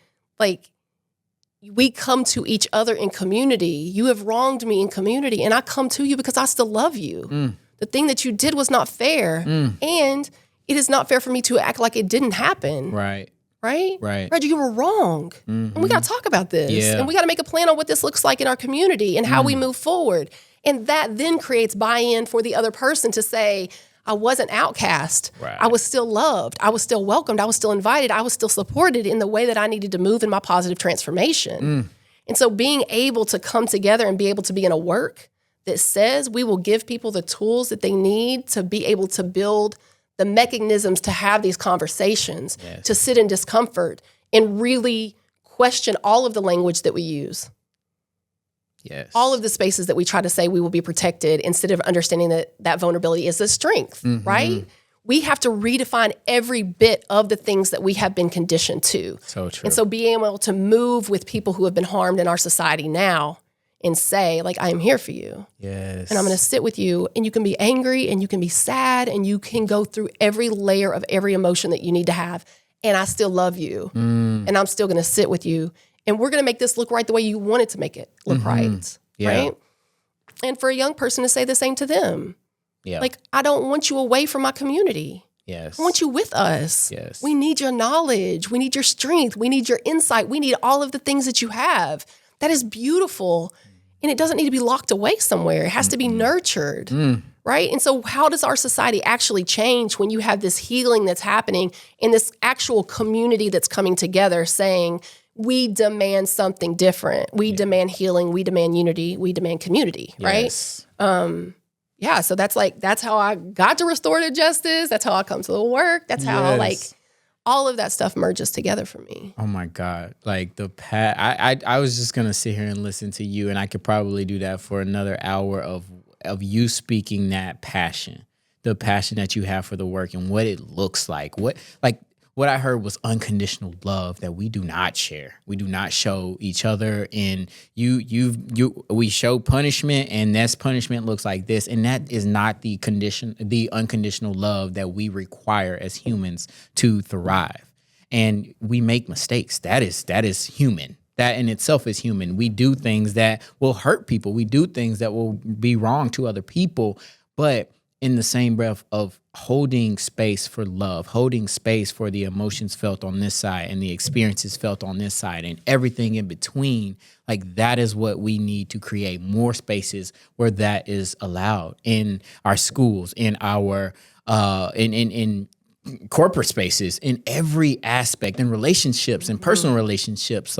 we come to each other in community. You have wronged me in community, and I come to you because I still love you. The thing that you did was not fair, and it is not fair for me to act like it didn't happen. Right. Reggie, you were wrong. And we got to talk about this. Yeah. And we got to make a plan on what this looks like in our community and how we move forward. And that then creates buy-in for the other person to say, I wasn't outcast. Right. I was still loved. I was still welcomed. I was still invited. I was still supported in the way that I needed to move in my positive transformation. And so being able to come together and be able to be in a work that says we will give people the tools that they need to be able to build the mechanisms to have these conversations, to sit in discomfort and really question all of the language that we use. Yes. All of the spaces that we try to say we will be protected instead of understanding that vulnerability is a strength, right? We have to redefine every bit of the things that we have been conditioned to. So true. And so being able to move with people who have been harmed in our society now and say, I am here for you. Yes. And I'm going to sit with you, and you can be angry and you can be sad and you can go through every layer of every emotion that you need to have. And I still love you. And I'm still going to sit with you. And we're going to make this look right the way you want it to make it look right. Right. And for a young person to say the same to them. Yeah. I don't want you away from my community. Yes. I want you with us. Yes. We need your knowledge. We need your strength. We need your insight. We need all of the things that you have. That is beautiful. And it doesn't need to be locked away somewhere. It has to be nurtured. Right? And so how does our society actually change when you have this healing that's happening in this actual community that's coming together saying, we demand something different. We demand healing. We demand unity. We demand community, right? So that's how I got to restorative justice. That's how I come to the work. That's how all of that stuff merges together for me. Oh my God. I was just going to sit here and listen to you, and I could probably do that for another hour of you speaking that passion, the passion that you have for the work and what it looks like. What I heard was unconditional love that we do not share. We do not show each other. And we show punishment, and this punishment looks like this. And that is not the unconditional love that we require as humans to thrive. And we make mistakes. That is human. That in itself is human. We do things that will hurt people. We do things that will be wrong to other people. But in the same breath of holding space for love, holding space for the emotions felt on this side and the experiences felt on this side and everything in between, that is what we need to create more spaces where that is allowed in our schools, in our in corporate spaces, in every aspect, in relationships and personal relationships.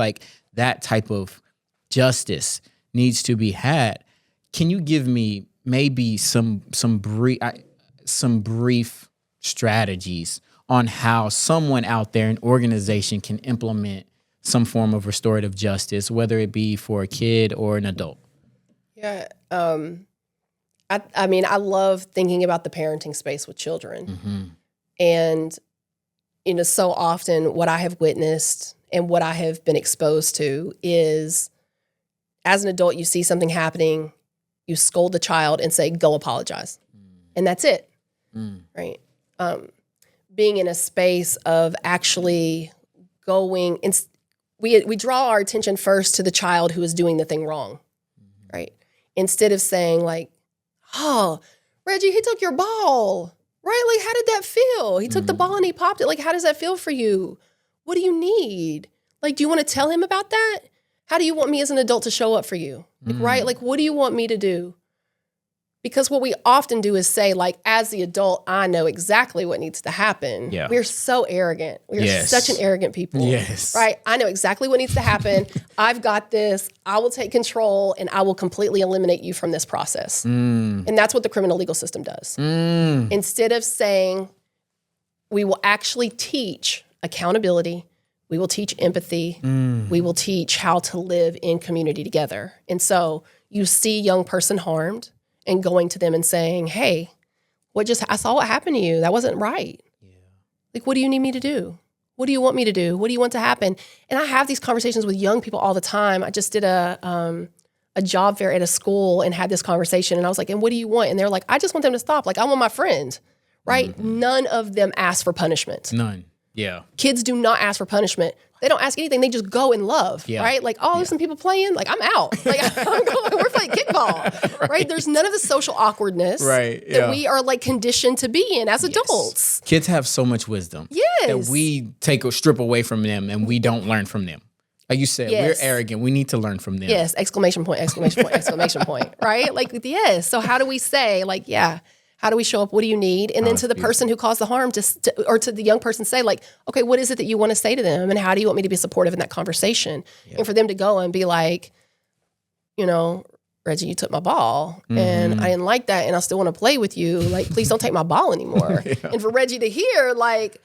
That type of justice needs to be had. Can you give me maybe some brief strategies on how someone out there, an organization, can implement some form of restorative justice, whether it be for a kid or an adult? Yeah. I mean, I love thinking about the parenting space with children. Mm-hmm. And, so often what I have witnessed and what I have been exposed to is, as an adult, you see something happening, you scold the child and say, go apologize. And that's it, right? Being in a space of actually going, we draw our attention first to the child who is doing the thing wrong, right? Instead of saying like, oh, Reggie, he took your ball, right? Like, how did that feel? He took the ball and he popped it. Like, how does that feel for you? What do you need? Like, do you want to tell him about that? How do you want me as an adult to show up for you? Like, right? Like, what do you want me to do? Because what we often do is say, like, as the adult, I know exactly what needs to happen. Yeah. We're so arrogant. We're such an arrogant people. Yes. Right? I know exactly what needs to happen. I've got this. I will take control and I will completely eliminate you from this process. And that's what the criminal legal system does. Instead of saying, we will actually teach accountability, we will teach empathy, we will teach how to live in community together. And so you see a young person harmed, and going to them and saying, hey, I saw what happened to you. That wasn't right. Yeah. Like, what do you need me to do? What do you want me to do? What do you want to happen? And I have these conversations with young people all the time. I just did a job fair at a school and had this conversation. And I was like, and what do you want? And they're like, I just want them to stop. Like, I want my friend, right? None of them ask for punishment. None. Yeah. Kids do not ask for punishment. They don't ask anything. They just go and love, right? Like, oh, there's some people playing. Like, I'm out. Like, I'm going. We're playing kickball, right? There's none of the social awkwardness that we are like conditioned to be in as adults. Kids have so much wisdom that we take a strip away from them and we don't learn from them. Like you said, we're arrogant. We need to learn from them. Yes, exclamation point, exclamation point, exclamation point, right? Like, yes. So how do we say, like, how do we show up? What do you need? And then to the person who caused the harm, or to the young person say, like, okay, what is it that you want to say to them? And how do you want me to be supportive in that conversation? Yeah. And for them to go and be like, Reggie, you took my ball and I didn't like that and I still want to play with you. Like, please don't take my ball anymore. And for Reggie to hear, like,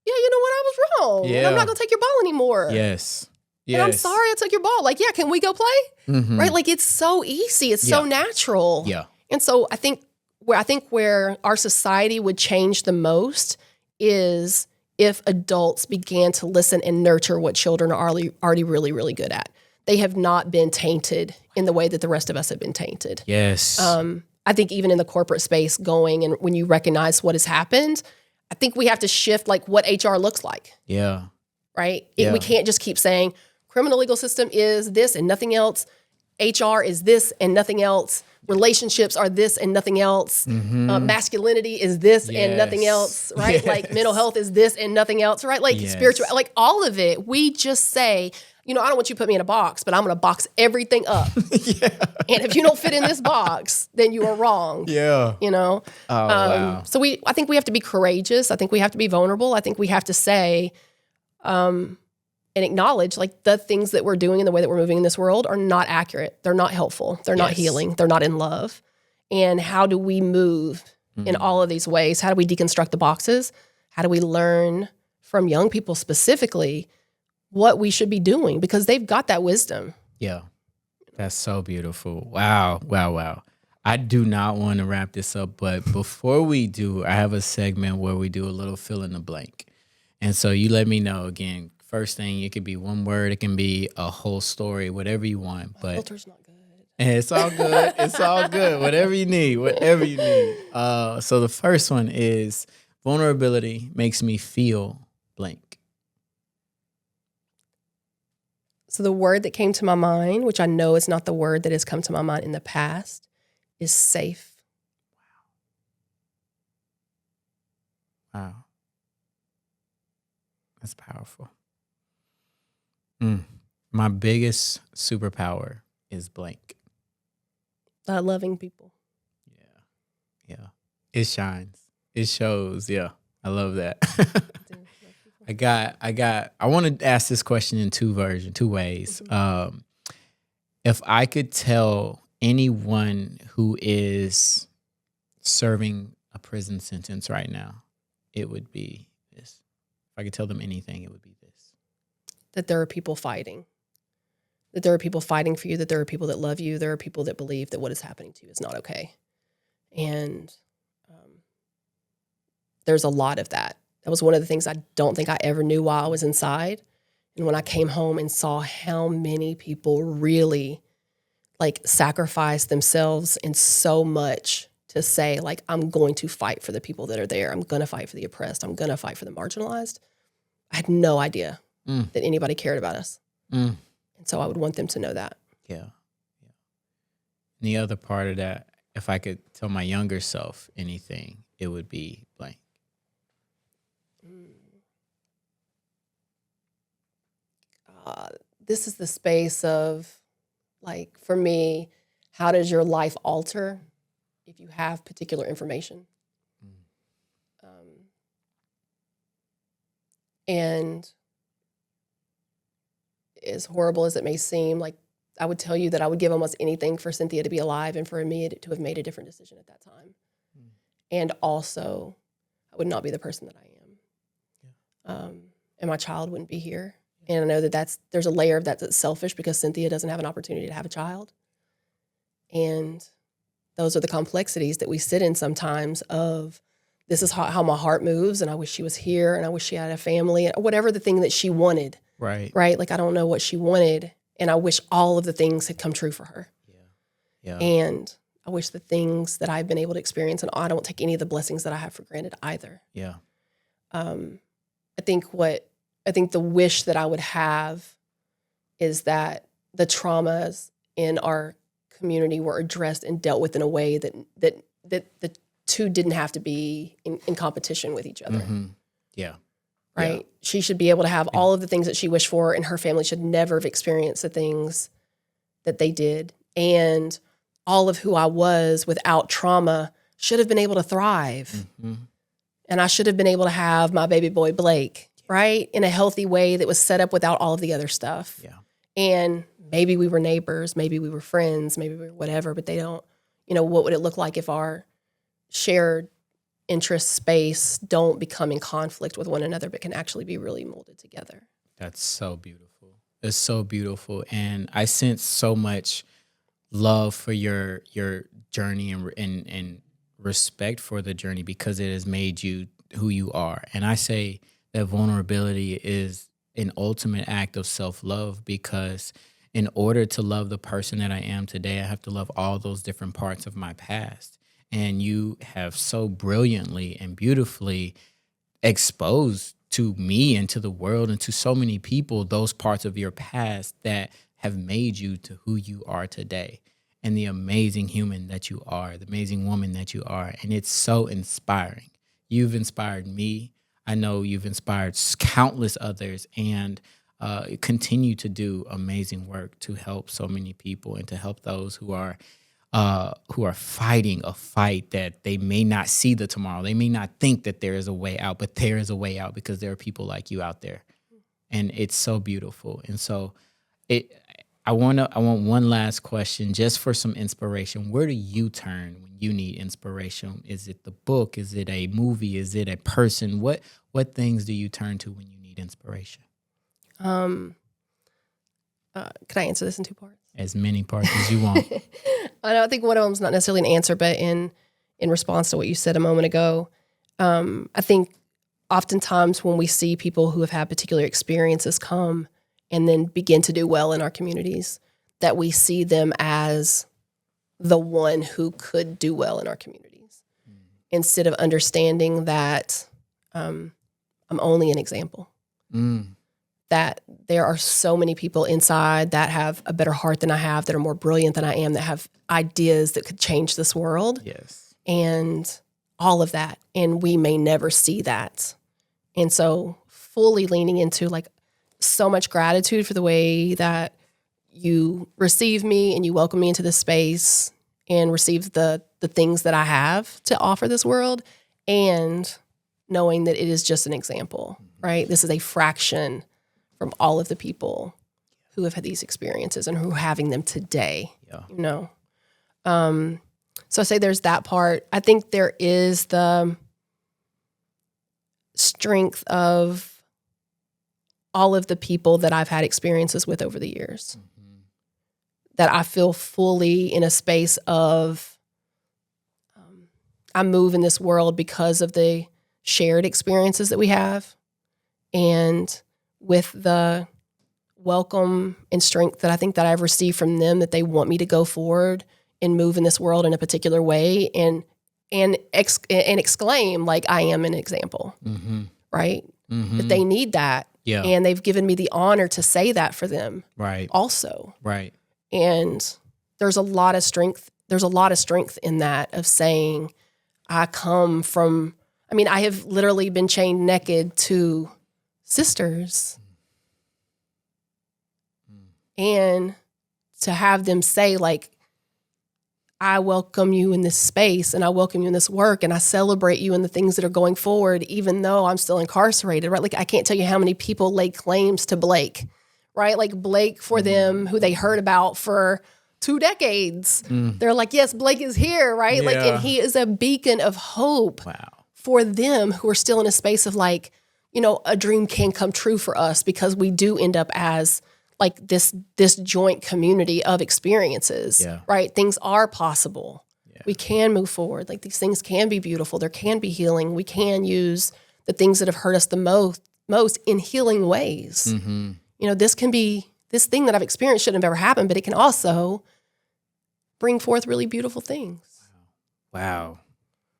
yeah, you know what? I was wrong. And I'm not going to take your ball anymore. Yes. And I'm sorry I took your ball. Like, yeah, can we go play? Right? Like, it's so easy. It's so natural. Yeah. And so I think where our society would change the most is if adults began to listen and nurture what children are already really, really good at. They have not been tainted in the way that the rest of us have been tainted. Yes. I think even in the corporate space and when you recognize what has happened, I think we have to shift like what HR looks like. Yeah. Right? We can't just keep saying criminal legal system is this and nothing else. HR is this and nothing else. Relationships are this and nothing else. Masculinity is this and nothing else, right? Like mental health is this and nothing else, right? Like spiritual, like all of it. We just say, I don't want you to put me in a box, but I'm going to box everything up. And if you don't fit in this box, then you are wrong. Yeah. Wow. So I think we have to be courageous. I think we have to be vulnerable. I think we have to say, and acknowledge like the things that we're doing and the way that we're moving in this world are not accurate. They're not helpful. They're not healing. They're not in love. And how do we move in all of these ways? How do we deconstruct the boxes? How do we learn from young people specifically what we should be doing? Because they've got that wisdom. Yeah. That's so beautiful. Wow. Wow. Wow. I do not want to wrap this up, but before we do, I have a segment where we do a little fill in the blank. And so you let me know again. First thing, it could be one word, it can be a whole story, whatever you want. But filter's not good. It's all good. It's all good. Whatever you need. Whatever you need. So the first one is vulnerability makes me feel blank. So the word that came to my mind, which I know is not the word that has come to my mind in the past, is safe. Wow. That's powerful. My biggest superpower is blank. Loving people. Yeah. It shines. It shows. Yeah. I love that. I want to ask this question in two ways. If I could tell anyone who is serving a prison sentence right now, it would be this. If I could tell them anything, it would be this. That there are people fighting. that there are people fighting for you, that there are people that love you, there are people that believe that what is happening to you is not okay. And there's a lot of that. That was one of the things I don't think I ever knew while I was inside. And when I came home and saw how many people really like sacrifice themselves and so much to say, like, I'm going to fight for the people that are there. I'm going to fight for the oppressed. I'm going to fight for the marginalized. I had no idea that anybody cared about us. And so I would want them to know that. Yeah. And the other part of that, if I could tell my younger self anything, it would be blank. This is the space of, like, for me, how does your life alter if you have particular information? And as horrible as it may seem, like, I would tell you that I would give almost anything for Cynthia to be alive and for me to have made a different decision at that time. And also, I would not be the person that I am. And my child wouldn't be here. And I know that there's a layer of that that's selfish because Cynthia doesn't have an opportunity to have a child. And those are the complexities that we sit in sometimes of, this is how my heart moves, and I wish she was here, and I wish she had a family, or whatever the thing that she wanted. Right. Like, I don't know what she wanted, and I wish all of the things had come true for her. Yeah. And I wish the things that I've been able to experience, and I don't take any of the blessings that I have for granted either. Yeah. I think the wish that I would have is that the traumas in our community were addressed and dealt with in a way that the two didn't have to be in competition with each other. Yeah. Right? Yeah. She should be able to have all of the things that she wished for, and her family should never have experienced the things that they did. And all of who I was without trauma should have been able to thrive. And I should have been able to have my baby boy, Blake, right? In a healthy way that was set up without all of the other stuff. Yeah. And maybe we were neighbors, maybe we were friends, maybe we were whatever, but they don't, what would it look like if our shared interest space don't become in conflict with one another, but can actually be really molded together? That's so beautiful. It's so beautiful. And I sense so much love for your journey and respect for the journey, because it has made you who you are. And I say that vulnerability is an ultimate act of self-love, because in order to love the person that I am today, I have to love all those different parts of my past. And you have so brilliantly and beautifully exposed to me and to the world and to so many people those parts of your past that have made you to who you are today, and the amazing human that you are, the amazing woman that you are. And it's so inspiring. You've inspired me. I know you've inspired countless others, and continue to do amazing work to help so many people and to help those who are fighting a fight that they may not see the tomorrow. They may not think that there is a way out, but there is a way out because there are people like you out there. And it's so beautiful. And so I want one last question just for some inspiration. Where do you turn when you need inspiration? Is it the book? Is it a movie? Is it a person? What things do you turn to when you need inspiration? Can I answer this in two parts? As many parts as you want. I think one of them is not necessarily an answer, but in response to what you said a moment ago, I think oftentimes when we see people who have had particular experiences come and then begin to do well in our communities, that we see them as the one who could do well in our communities, instead of understanding that I'm only an example. That there are so many people inside that have a better heart than I have, that are more brilliant than I am, that have ideas that could change this world. Yes. And all of that. And we may never see that. And so fully leaning into, like, so much gratitude for the way that you receive me and you welcome me into this space and receive the things that I have to offer this world, and knowing that it is just an example, right? This is a fraction from all of the people who have had these experiences and who are having them today. Yeah. So I say there's that part. I think there is the strength of all of the people that I've had experiences with over the years. that I feel fully in a space of I move in this world because of the shared experiences that we have, and with the welcome and strength that I think that I've received from them, that they want me to go forward and move in this world in a particular way, and exclaim like I am an example, right? That they need that, and they've given me the honor to say that for them, right? Also, right. And there's a lot of strength. There's a lot of strength in that, of saying, I come from. I mean, I have literally been chained naked to sisters. And to have them say, like, I welcome you in this space, and I welcome you in this work, and I celebrate you in the things that are going forward, even though I'm still incarcerated, right? Like, I can't tell you how many people lay claims to Blake, right? Like, Blake for them, who they heard about for 2 decades. They're like, yes, Blake is here, right? Yeah. Like, and he is a beacon of hope for them who are still in a space of like, you know, a dream can come true for us, because we do end up as like this joint community of experiences, right? Things are possible. We can move forward. Like, these things can be beautiful. There can be healing. We can use the things that have hurt us the most in healing ways. You know, this thing that I've experienced shouldn't have ever happened, but it can also bring forth really beautiful things. Wow.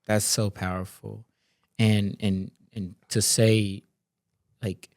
That's so powerful. And to say, like,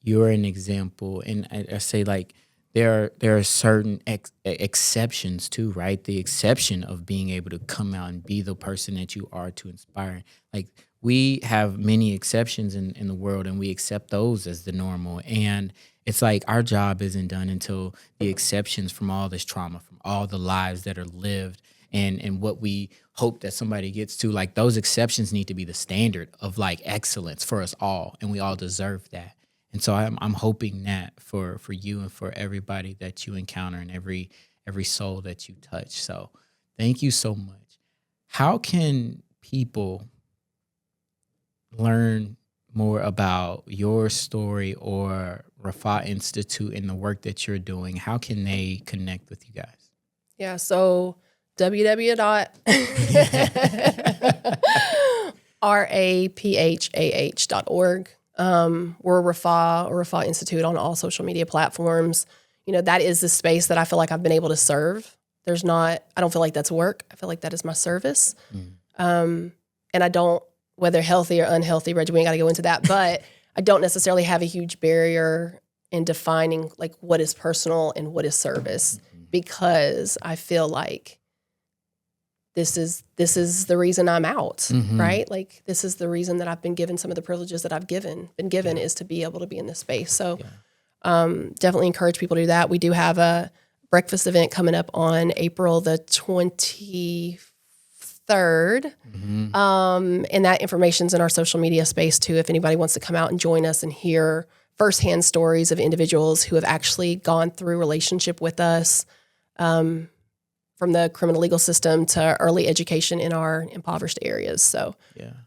you're an example, and I say, like, there are certain exceptions too, right? The exception of being able to come out and be the person that you are to inspire. Like, we have many exceptions in the world, and we accept those as the normal. And it's like our job isn't done until the exceptions from all this trauma, from all the lives that are lived, and what we hope that somebody gets to, like, those exceptions need to be the standard of like excellence for us all, and we all deserve that. And so I'm hoping that for you and for everybody that you encounter, and every soul that you touch. So thank you so much. How can people learn more about your story or Raphah Institute and the work that you're doing? How can they connect with you guys? Yeah, so www.raphah.org. We're Raphah Institute on all social media platforms. You know, that is the space that I feel like I've been able to serve. I don't feel like that's work. I feel like that is my service. And I don't, whether healthy or unhealthy, Reggie, we ain't got to go into that, but I don't necessarily have a huge barrier in defining like what is personal and what is service, because I feel like this is the reason I'm out, right? Like, this is the reason that I've been given some of the privileges that I've been given is to be able to be in this space. So definitely encourage people to do that. We do have a breakfast event coming up on April the 23rd. And that information's in our social media space too, if anybody wants to come out and join us and hear firsthand stories of individuals who have actually gone through relationship with us, from the criminal legal system to early education in our impoverished areas. So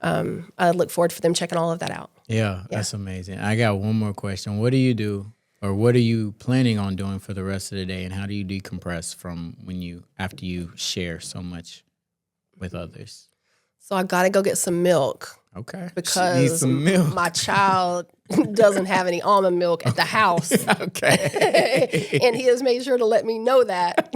I look forward for them checking all of that out. Yeah, that's amazing. I got one more question. What do you do, or what are you planning on doing for the rest of the day, and how do you decompress from after you share so much with others? So I got to go get some milk. Okay. Because some milk. My child doesn't have any almond milk at the house. Okay. And he has made sure to let me know that.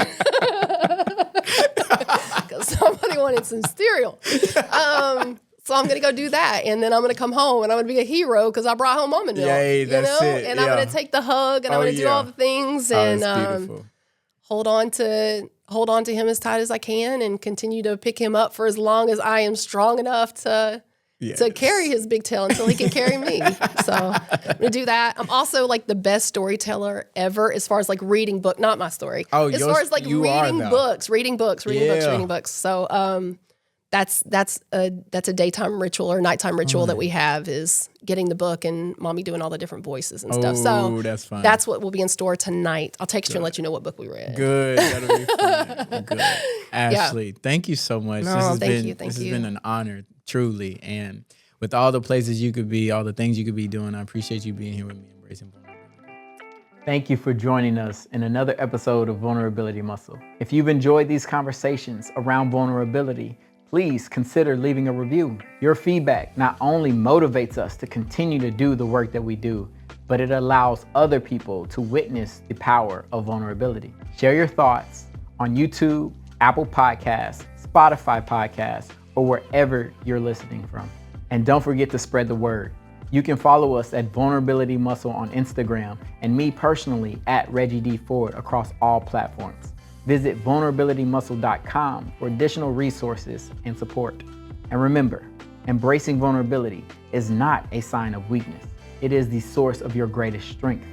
Because somebody wanted some cereal. So I'm going to go do that. And then I'm going to come home and I'm going to be a hero because I brought home almond milk. Yay, that's it. And I'm going to take the hug and I'm going to do all the things. And beautiful. hold on to him as tight as I can and continue to pick him up for as long as I am strong enough to carry his big tail until he can carry me. So I'm going to do that. I'm also like the best storyteller ever as far as like reading book, not my story. Oh, as far as like reading books. So that's a daytime ritual or nighttime ritual that we have, is getting the book and mommy doing all the different voices and stuff. So that's fun. That's what will be in store tonight. I'll text you and let you know what book we read. Good. That'll be fun. Good. Ashley, thank you so much. No, thank you. This has been an honor, truly. And with all the places you could be, all the things you could be doing, I appreciate you being here with me, embracing vulnerability. Thank you for joining us in another episode of Vulnerability Muscle. If you've enjoyed these conversations around vulnerability, please consider leaving a review. Your feedback not only motivates us to continue to do the work that we do, but it allows other people to witness the power of vulnerability. Share your thoughts on YouTube, Apple Podcasts, Spotify Podcasts, or wherever you're listening from. And don't forget to spread the word. You can follow us at Vulnerability Muscle on Instagram and me personally at Reggie D across all platforms. Visit vulnerabilitymuscle.com for additional resources and support. And remember, embracing vulnerability is not a sign of weakness. It is the source of your greatest strength.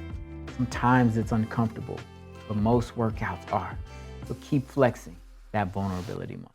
Sometimes it's uncomfortable, but most workouts are. So keep flexing that vulnerability muscle.